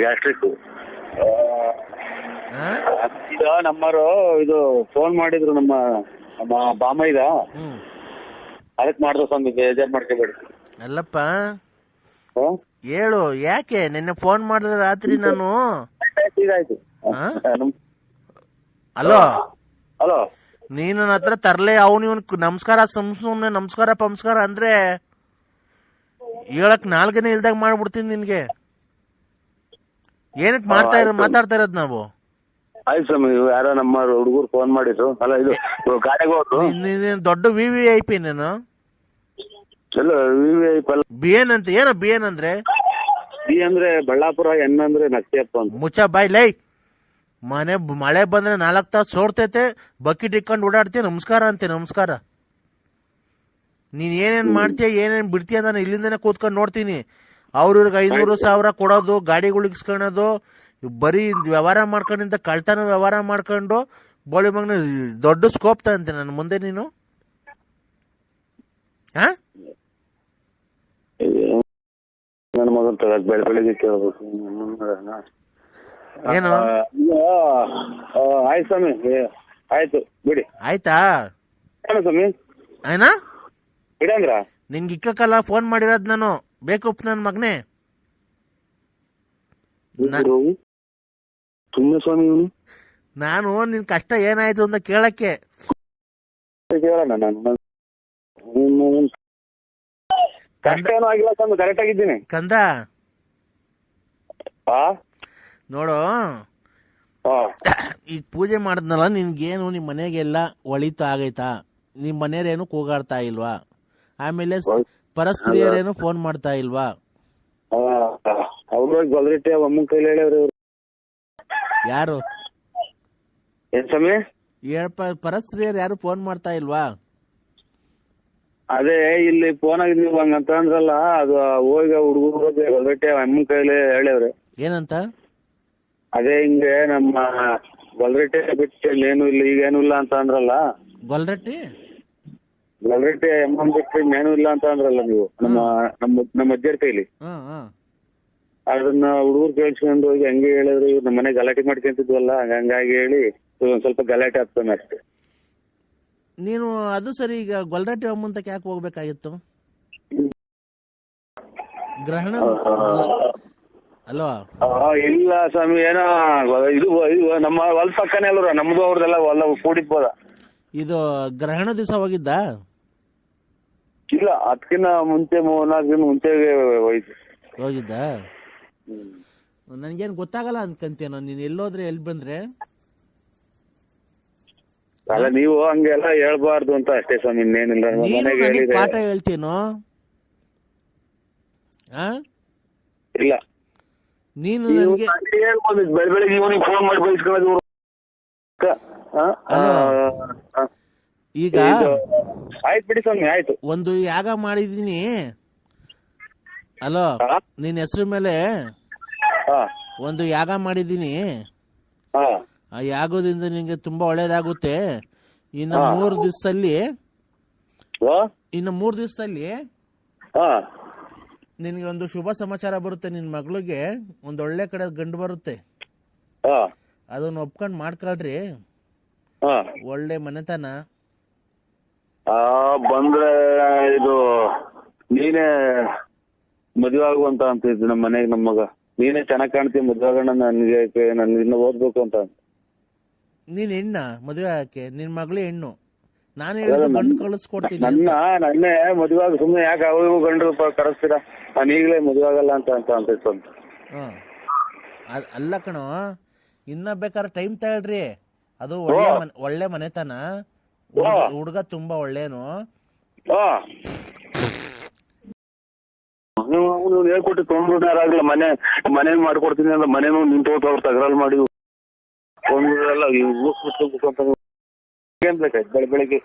ಗ್ಯಾಸ್ಟ್ರಿಕ್ ಈಗ ನಮ್ಮರು ಇದು ಫೋನ್ ಮಾಡಿದ್ರು, ನಮ್ಮ ಬಾಮೈದ, ಅದಕ್ಕೆ ಮಾಡ್ದ ಸ್ವಾಮಿ, ಬೇಜಾರ್ ಮಾಡ್ಕೋಬೇಡಿ. ಅಲ್ಲಪ್ಪ ಹೇಳು, ಯಾಕೆ ನಿನ್ನೆ ಫೋನ್ ಮಾಡಿದ್ರೆ ರಾತ್ರಿ ನಾನು? ಹಲೋ, ನೀನು ನನ್ನ ಹತ್ರ ತರ್ಲೆ ಅವನು ಇವನ್ ನಮಸ್ಕಾರ ಸುಮ್ನೆ ನಮಸ್ಕಾರ ಅಂದ್ರೆ ಹೇಳಕ್ ನಾಲ್ಕನೇ ಇಲ್ದಾಗ ಮಾಡ್ಬಿಡ್ತೀನಿ ನಿನ್ಗೆ. ಏನಕ್ಕೆ ಮಾತಾಡ್ತಾ ಇರೋದು ನಾವು? ಆಯ್ತು ಸ್ವಾಮಿ, ಯಾರೋ ನಮ್ಮ ಹುಡುಗರು ಫೋನ್ ಮಾಡಿದ್ರು. ಅಲ್ಲ, ಇದು ಗಾಡಿಗೆ ದೊಡ್ಡ VVIP ನೀನು. ಬಿ ಎನ್ ಅಂತ ಏನೋ ಬಿ ಎನ್ ಅಂದ್ರೆ? ಬಿ ಅಂದ್ರೆ ಬಳ್ಳಾಪುರ, ಎನ್ ಅಂದ್ರೆ ನಕ್ತಿಯಪ್ಪ ಅಂತ. ಮುಚ್ಚ ಬಾಯ್ ಲೈ. ಮಳೆ ಬಂದ್ರೆ 4 ತಾಸು ಸೋರ್ತೈತೆ, ಬಕೆಟ್ ಇಟ್ಕೊಂಡು ಓಡಾಡ್ತೀಯ, ನಮಸ್ಕಾರ ಅಂತೆ. ನಮಸ್ಕಾರ. ನೀನ್ ಏನೇನ್ ಮಾಡ್ತೀಯ ಏನೇನ್ ಬಿಡ್ತೀಯ ನಾನು ಇಲ್ಲಿಂದನೇ ಕೂತ್ಕೊಂಡು ನೋಡ್ತೀನಿ. ಅವ್ರಿಗೆ 500,000 ಕೊಡೋದು, ಗಾಡಿಗಳು ಇಸ್ಕೊಳ್ಳೋದು, ಬರೀ ವ್ಯವಹಾರ ಮಾಡ್ಕೊಂಡಿಂದ ಕಳ್ತನ ವ್ಯವಹಾರ ಮಾಡ್ಕೊಂಡು ಬೋಳಿ ಮಗನ ದೊಡ್ಡ ಸ್ಕೋಪ್ ತಂತೆ ನನ್ನ ಮುಂದೆ ನೀನು. ನನ್ನ ಮಗನ್ ಬೆಳಿಗ್ಗೆ ಕೇಳಬೇಕು ಏನು? ಆಯ್ತು ಸ್ವಾಮಿ, ಆಯ್ತು ಬಿಡಿ. ಆಯ್ತಾ ಸ್ವಾಮಿ? ಆಯ್ನಾ ಬಿಡಂದ್ರ ನಿನ್ಗೆ ಇಕ್ಕಲ್ಲ ಫೋನ್ ಮಾಡಿರೋದು ನಾನು. ಬೇಕುಪ್ಪ ನನ್ನ ಮಗನೇ. ಸುಮ್ಮನೆ ಸ್ವಾಮಿ, ನಾನು ನಿನ್ ಕಷ್ಟ ಏನಾಯ್ತು ಅಂತ ಕೇಳಕ್ಕೆ ಕೇಳೋಣ. ನಾನು ಕಷ್ಟ ಏನೂ ಆಗಿಲ್ಲ ಸ್ವಾಮಿ, ಕರೆಕ್ಟ್ ಆಗಿದ್ದೀನಿ ಕಂದ. ನೋಡು, ಈಗ ಪೂಜೆ ಮಾಡಿದ್ನಲ್ಲ, ನಿನ್ಗೇನು ನಿಮ್ಮ ಮನೆಗೆಲ್ಲ ಒಳಿತು ಆಗೈತಾ? ನಿಮ್ಮ ಮನೆಯವ್ರೇನು ಕೂಗಾಡ್ತಾ ಇಲ್ವಾ? ಆಮೇಲೆ ಪರಸ್ತ್ರೀಯರೇನು ಫೋನ್ ಮಾಡ್ತಾ ಇಲ್ವಾ? ಅವ್ರ ಗೊಲ್ರಿಟ್ಟೆ ಅಮ್ಮನ ಕೈಲಿ ಹೇಳ್ಯಾವ್ರಿ. ಯಾರು? ಏನ್ ಸ್ವಾಮಿ? ಪರಸ್ತ್ರೀಯರು ಯಾರು ಫೋನ್ ಮಾಡ್ತಾ ಇಲ್ವಾ? ಅದೇ ಇಲ್ಲಿ ಫೋನ್ ಆಗಿದ್ವಿ ಹಂಗಂತ ಅಂದ್ರಲ್ಲ, ಅದು ಹೋಗಿ ಹುಡುಗರು ಗೊಲ್ರಿಟ್ಟೆ ಅಮ್ಮನ ಕೈಲಿ ಹೇಳ್ಯಾವ್ರಿ. ಏನಂತ? ಅದೇ ಹಿಂಗೆ ನಮ್ಮ ಗೊಲ್ರಟ್ಟೆ ಬಿಟ್ಟು ಮೇನು ಇಲ್ಲ ಈಗೇನು ಇಲ್ಲ ಅಂತ ಅಂದ್ರಲ್ಲ. ಗೊಲ್ರಟ್ಟಿ ಗೊಲ್ರಟ್ಟೆ ಎಮ್ಮನ್ ಬಿಟ್ಟು ಮೇನು ಇಲ್ಲ ಅಂತ ಅಂದ್ರಲ್ಲ ನೀವು ನಮ್ಮ ಅಜ್ಜರ ಕೈಲಿ. ಅದನ್ನ ಹುಡುಗರು ಕೇಳಿಸ್ಕೊಂಡು ಹೋಗಿ ಹಂಗೆ ಹೇಳಿದ್ರು, ಇವ್ರು ನಮ್ಮ ಮನೆ ಗಲಾಟೆ ಮಾಡ್ಕೊಂತಿದ್ವಲ್ಲ, ಹಂಗಾಗಿ ಹೇಳಿ ಒಂದ್ ಸ್ವಲ್ಪ ಗಲಾಟೆ ಆಗ್ತಾನೆ ಅಷ್ಟೇ. ನೀನು ಅದು ಸರಿ, ಈಗ ಗೊಲ್ರಟ್ಟಿ ಅಮ್ಮಂತಕ್ಕೆ ಯಾಕೆ ಹೋಗ್ಬೇಕಾಗಿತ್ತು? ಗ್ರಹಣ ಅಲ್ವಾ? ಇಲ್ಲ ಸ್ವಾಮಿ, ಏನೋ ಇದು ನಮ್ಮ ಹೊಲ ಪಕ್ಕನೇ ಅಲ್ರ, ನಮ್ದು ಅವ್ರದೆಲ್ಲ ಹೊಲ ಕೂಡಿದ್ಬೋದ. ಇದು ಗ್ರಹಣ ದಿವಸ ಹೋಗಿದ್ದ? ಇಲ್ಲ, ಅದಕ್ಕಿಂತ ಮುಂಚೆ 3-4 ದಿನ ಮುಂಚೆಗೆ ಹೋಗಿದ್ದ. ನನ್ಗೇನ್ ಗೊತ್ತಾಗಲ್ಲ ಅನ್ಕಂತೇನೋ, ನೀನ್ ಎಲ್ಲೋದ್ರೆ ಎಲ್ಲಿ ಬಂದ್ರೆ. ಅಲ್ಲ, ನೀವು ಹಂಗೆಲ್ಲ ಹೇಳ್ಬಾರ್ದು ಅಂತ ಅಷ್ಟೇ ಸ್ವಾಮಿ, ಇನ್ನೇನಿಲ್ಲ. ನೀನು ಪಾಠ ಹೇಳ್ತೀನೋ? ಇಲ್ಲ, ನೀನು ಬೆಳಗ್ಗೆ ಇವನಿಗೆ ಫೋನ್ ಮಾಡಿ ಬಯಸ್ಕೊಳ್ಳೋದು. ಈಗ ಆಯ್ತು ಬಿಡಿ ಸ್ವಾಮಿ, ಆಯ್ತು. ಒಂದು ಯಾಗ ಮಾಡಿದೀನಿ. ಅಲೋ, ನಿನ್ ಹೆಸರು ಮೇಲೆ ಒಂದು ಯಾಗ ಮಾಡಿದೀನಿ. ಆ ಯಾಗದಿಂದ ನಿಂಗೆ ತುಂಬಾ ಒಳ್ಳೇದಾಗುತ್ತೆ. ಇನ್ನು 3 ದಿವಸದಲ್ಲಿ ನಿನ್ಗೆ ಒಂದು ಶುಭ ಸಮಾಚಾರ ಬರುತ್ತೆ. ನಿನ್ ಮಗಳಿಗೆ ಒಂದ್ ಒಳ್ಳೆ ಕಡೆ ಗಂಡು ಬರುತ್ತೆ. ಅದನ್ನ ಒಪ್ಕೊಂಡ್ ಮಾಡ್ಕೊಳ್ರಿ. ಒಳ್ಳೆ ಮನೆತನ ಬಂದ್ರೆ ಇದು ನೀನೇ ಮದುವೆ ಆಗುವಂತ ಅಂತಿದ್ದು ನಮ್ಮ ಮನೆಗೆ. ನಮ್ಮ ಮಗ ನೀನೇ ಚೆನ್ನಾಗ್ ಕಾಣ್ತೀವಿ, ಮದುವೆ ಆಗೋಣ, ನನ್ಗೆ ಇನ್ನ ಓದ್ಬೇಕು ಅಂತ. ನೀನ್ ಹೆಣ್ಣ ಮದುವೆ ಆಗಕ್ಕೆ? ನಿನ್ ಮಗಳೇ ಹೆಣ್ಣು. ನಾನು ಹೇಳಿದ ಗಂಡು ಕಳಿಸ್ಕೊಡ್ತೀನಿ. ನನ್ನೇ ಮದುವೆ ಆಗ, ಸುಮ್ನೆ ಯಾಕೆ ಅವು ಗಂಡು ಕರೆಸ್ತೀರಾ? ನಾನು ಈಗಲೇ ಮದುವೆ ಆಗಲ್ಲ ಅಂತ. ಅಲ್ಲ ಕಣೋ, ಇನ್ನ ಬೇಕಾದ್ರೆ ಟೈಮ್ ತಗೊಳ್ರಿ. ಅದು ಒಳ್ಳೆ ಮನೆತನ. ಹುಡುಗ ತುಂಬಾ ಒಳ್ಳೇನು. ಹೇಳ್ಕೊಟ್ಟು ತೊಗೊಂಡ್ಬಿಟ್ಟಾರಾಗ್ಲ, ಮನೆ ಮಾಡ್ಕೊಡ್ತೀನಿ ಅಂದ್ರೆ ಮನೇನು ನಿಂತು ಅವ್ರು ತಗರಾಲ್ ಮಾಡಿ ಎಲ್ಲ ಏನ್ ಬೇಕಾಯ್ತು ಬೆಳಿಗ್ಗೆ.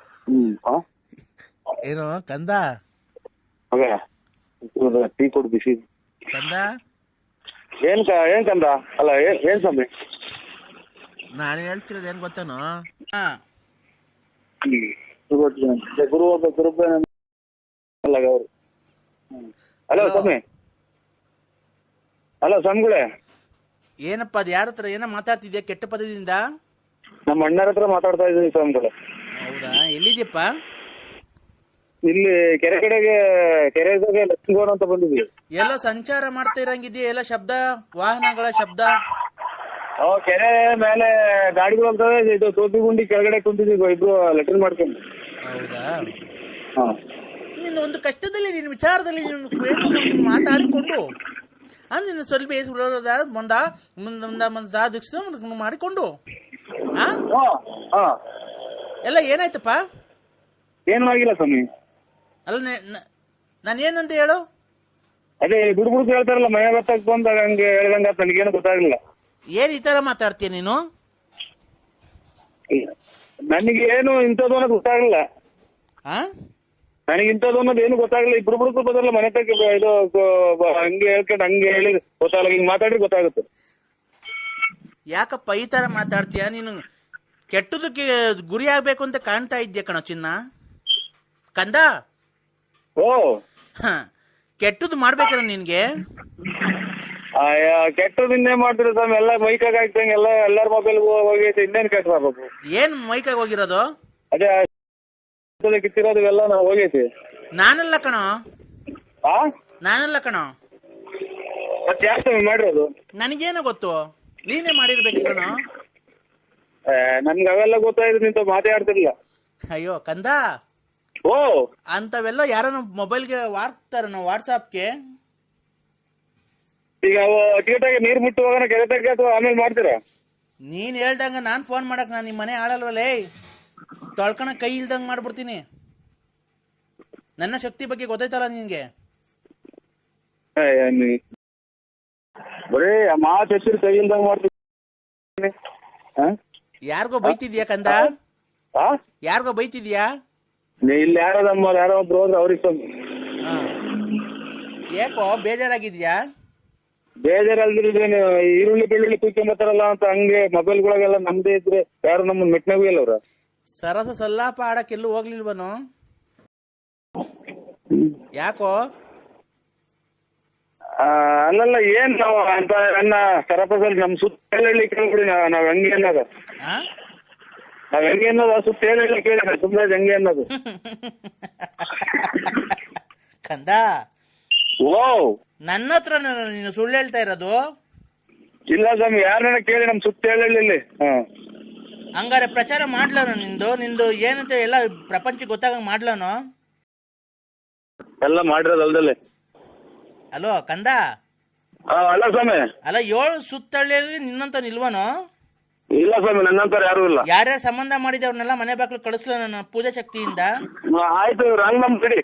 ಏನೋ ಕಂದ, ಟೀ ಕೊಡು ಬಿಸಿ. ಕಂದ ಏನ್ ಕಂದ? ಅಲ್ಲ ಏನ್ ಸ್ವಾಮಿ, ನಾನು ಹೇಳ್ತಿರೋದು ಏನ್ ಗೊತ್ತೇನೋ? ಹಲೋ ಸ್ವಾಮಿ. ಹಲೋ ಸ್ವಾಮಿಗಳೇ. ಏನಪ್ಪ ಅದು? ಯಾರ ಹತ್ರ ಏನೋ ಮಾತಾಡ್ತಿದ್ಯಾ ಕೆಟ್ಟ ಪದದಿಂದ? ನಮ್ಮ ಅಣ್ಣರ ಹತ್ರ ಮಾತಾಡ್ತಾ ಇದ್ದೀನಿ ಸ್ವಾಮಿಗಳೇ. ಹೌದಾ? ಎಲ್ಲಿದ್ಯಪ್ಪ? ಇಲ್ಲಿ ಕೆರೆ ಕಡೆಗೆ, ಕೆರೆಗೆ ಲಕ್ಷ್ಮೀಗೋಣ ಅಂತ ಬಂದಿದ್ವಿ. ಎಲ್ಲ ಸಂಚಾರ ಮಾಡ್ತಾ ಇರಂಗಿದ್ಯಾ? ಎಲ್ಲ ಶಬ್ದ, ವಾಹನಗಳ ಶಬ್ದ. ಕೆರೆ ಮೇಲೆ ಗಾಡಿಗಳು ಹೋಗ್ತವೆ. ಇದು ತೋಪಿ ಗುಂಡಿ ಕೆಳಗಡೆ ಕುಂತಿದ್ವಿ ಇಬ್ರು ಲೆಟರ್ ಮಾಡ್ಕೊಂಡು. ಹೌದಾ? ನಿನ್ನ ಒಂದು ಕಷ್ಟದಲ್ಲಿ, ನಿನ್ನ ವಿಚಾರದಲ್ಲಿ ನೀನು ಮಾತಾಡಿಕೊಂಡು ನೀನು ಸ್ವಲ್ಪ ಮಾಡಿಕೊಂಡು ಎಲ್ಲ ಏನಾಯ್ತಪ್ಪ? ಏನು ಆಗಿಲ್ಲ ಸ್ವಾಮಿ. ಅಲ್ಲ, ನಾನು ಏನಂತ ಹೇಳು? ಅದೇ ಗುಡುಗುಡು ಹೇಳ್ತಾರಲ್ಲ, ಮನೆ ಗೊತ್ತಾಗ್ ಬಂದಾಗ ಹಂಗೆ ಹೇಳ್ದಂಗ ನನಗೇನು ಗೊತ್ತಾಗ್ಲಿಲ್ಲ. ಏನ್ ಈ ತರ ಮಾತಾಡ್ತೀಯ ನೀನು? ನನಗೇನು ಇಂಥದ್ದು ಅನ್ನೋದು ಗೊತ್ತಾಗಲಿಲ್ಲ. ನನಗೆ ಇಂಥದ್ದು ಅನ್ನೋದು ಏನು ಗೊತ್ತಾಗಲಿಲ್ಲ. ಇಬ್ರು ಬುಡುಕು ಬದಲ್ಲ ಮನೆ ತಕ್ಕ ಇದು ಹಂಗೆ ಹೇಳ್ಕೊಂಡು ಹಂಗೆ ಹೇಳಿ ಗೊತ್ತಾಗಲ್ಲ. ಹಿಂಗ್ ಮಾತಾಡಿ ಗೊತ್ತಾಗುತ್ತೆ. ಯಾಕಪ್ಪ ಈ ತರ ಮಾತಾಡ್ತೀಯ? ನೀನು ಕೆಟ್ಟದಕ್ಕೆ ಗುರಿ ಆಗ್ಬೇಕು ಅಂತ ಕಾಣ್ತಾ ಇದ್ಯಾ ಕಣೋ ಚಿನ್ನ. ಕಂದ, ಕೆಟ್ಟದ್ದು ಮಾಡ್ಬೇಕಲ್ಲ ನಿನ್ಗೆ? ಕೆಟ್ಟದ್ದು ಇನ್ನೇ ಮಾಡ್ತೀರ ಸ್ವಾಮಿ. ಎಲ್ಲ ಮೈಕಾಗ ಹಾಕ್ತಂಗೆ ಎಲ್ಲಾರ ಮೊಬೈಲ್ ಹೋಗೈತೆ. ಇನ್ನೇನ್ ಕೆಟ್ಟ ಮಾಡ್ಬೇಕು? ಏನ್ ಮೈಕಾಗ ಹೋಗಿರೋದು? ಅದೇ ಕಿತ್ತಿರೋದು ಎಲ್ಲ ನಾವು ಹೋಗೈತಿ. ನಾನಲ್ಲ ಕಣೋ. ಮತ್ತೆ ಯಾಕೆ ಮಾಡಿರೋದು? ನನಗೇನೋ ಗೊತ್ತು, ನೀನೇ ಮಾಡಿರ್ಬೇಕು ಕಣೋ. ನನ್ಗೆ ಅವೆಲ್ಲ ಗೊತ್ತಾಯ್ತು, ನಿಂತ ಮಾತಾಡ್ತಿರ್ಲಿಲ್ಲ. ಅಯ್ಯೋ ಕಂದ, ಅಂತವೆಲ್ಲ ಯಾರನ್ನ ಮೊಬೈಲ್ಗೆ ವಾರ್ತಾರ ವಾಟ್ಸಾಪ್ಗೆ. ಈಗ ಅಟಿಗೆಟಾಗಿ ನೀರ್ ಮುಟ್ಟುವಾಗ ಕೆರೆ ತಗ್ಗ ಅಥವಾ ಆಮೇಲೆ ಮಾಡ್ತೀರಾ? ನೀನ್ ಹೇಳ್ದಂಗ ನಾನ್ ಫೋನ್ ಮಾಡಕ್ ನಾನು ನಿಮ್ಮ ಮನೆ ಆಳಲ್ವಲ್ಲೇ, ತೊಳ್ಕಣ ಕೈ ಇಲ್ದಂಗ್ ಮಾಡ್ಬಿಡ್ತೀನಿ. ನನ್ನ ಶಕ್ತಿ ಬಗ್ಗೆ ಗೊತ್ತಾಯ್ತಲ್ಲ ನಿನ್ಗೆ. ಬರೀ ಮಾತು ಹೆಚ್ಚಿರು ಕೈ ಇಲ್ದಂಗ್ ಮಾಡ್ತೀನಿ. ಯಾರಿಗೋ ಬೈತಿದ್ಯಾ ಕಂದ? ಯಾರಿಗೋ ಬೈತಿದ್ಯಾ? ಇಲ್ಲಿ ಯಾರೋ ಒಬ್ರು ಹೋದ್ರೆ ಅವ್ರಿಗೆ ಯಾಕೋ ಬೇಜಾರಾಗಿದ್ಯಾ? ಬೇಜಾರಲ್ದಿರಿ ಈರುಳ್ಳಿ ಬೆಳ್ಳುಳ್ಳಿ ಕುಯ್ಕೊಂಬತ್ತಾರಲ್ಲ ಅಂತ ಹಂಗೆ ಮೊಬೈಲ್ಗಳಾಗೆಲ್ಲ ನಮ್ದೇ ಇದ್ರೆ ಯಾರು ನಮ್ಮನ್ನ ಮೆಟ್ನಾಗೂ ಇಲ್ಲ ಅವ್ರ. ಸರಸ ಸಲ್ಲಾಪ ಆಡಕ್ಕೆ ಎಲ್ಲೂ ಹೋಗ್ಲಿಲ್ವನು? ಯಾಕೋ? ಅಲ್ಲಲ್ಲ ಏನ್ ನಾವು ಅಂತ ನನ್ನ ಸರಪದಲ್ಲಿ ನಮ್ ಸುತ್ತ ಹೇಳಿ ಕೇಳ್ಬಿಡಿ ನಾವ್ ಹೆಂಗೆ ಅನ್ನೋದು. ನಾವ್ ಹೆಂಗೆ ಅನ್ನೋದು ಸುತ್ತ ಹೇಳಿ ಕೇಳಿ ಸುಮ್ಮನೆ ಹೆಂಗೆ ಅನ್ನೋದು. ಕಂದ, ಓ ನನ್ನ ಹತ್ರ ನೀನು ಸುಳ್ಳು ಹೇಳ್ತಾ ಇರೋದು? ಇಲ್ಲ ಸ್ವಾಮಿ, ಯಾರನ್ನ ಕೇಳಿ ನಮ್ ಸುತ್ತ ಹೇಳಿ. ಹಂಗಾರೆ ಪ್ರಚಾರ ಮಾಡ್ಲಾನು ನಿಂದು ಏನಂತ ಎಲ್ಲ ಪ್ರಪಂಚಕ್ಕೆ ಗೊತ್ತಾಗಂಗ್ ಮಾಡ್ಲಾನು? ಎಲ್ಲ ಮಾಡಿರೋದಲ್ದಲ್ಲೇ. ಅಲೋ ಕಂದ, ಅಲ್ಲ ಸ್ವಾಮಿ, ಅಲ್ಲ 7 ಸುತ್ತಳ್ಳಿಯಲ್ಲಿ ನಿನ್ನಂತ ನಿಲ್ವನು? ಇಲ್ಲ ಸ್ವಾಮಿ, ನನ್ನಂತರ ಯಾರು ಇಲ್ಲ. ಯಾರ್ಯಾರು ಸಂಬಂಧ ಮಾಡಿದವ್ರನ್ನೆಲ್ಲ ಮನೆ ಬಾಗ್ಲು ಕಳಿಸ್ಲ ನಾನು ಪೂಜಾ ಶಕ್ತಿಯಿಂದ. ಆಯ್ತು, ರಂಗ್ ನಮ್ ಬಿಡಿ.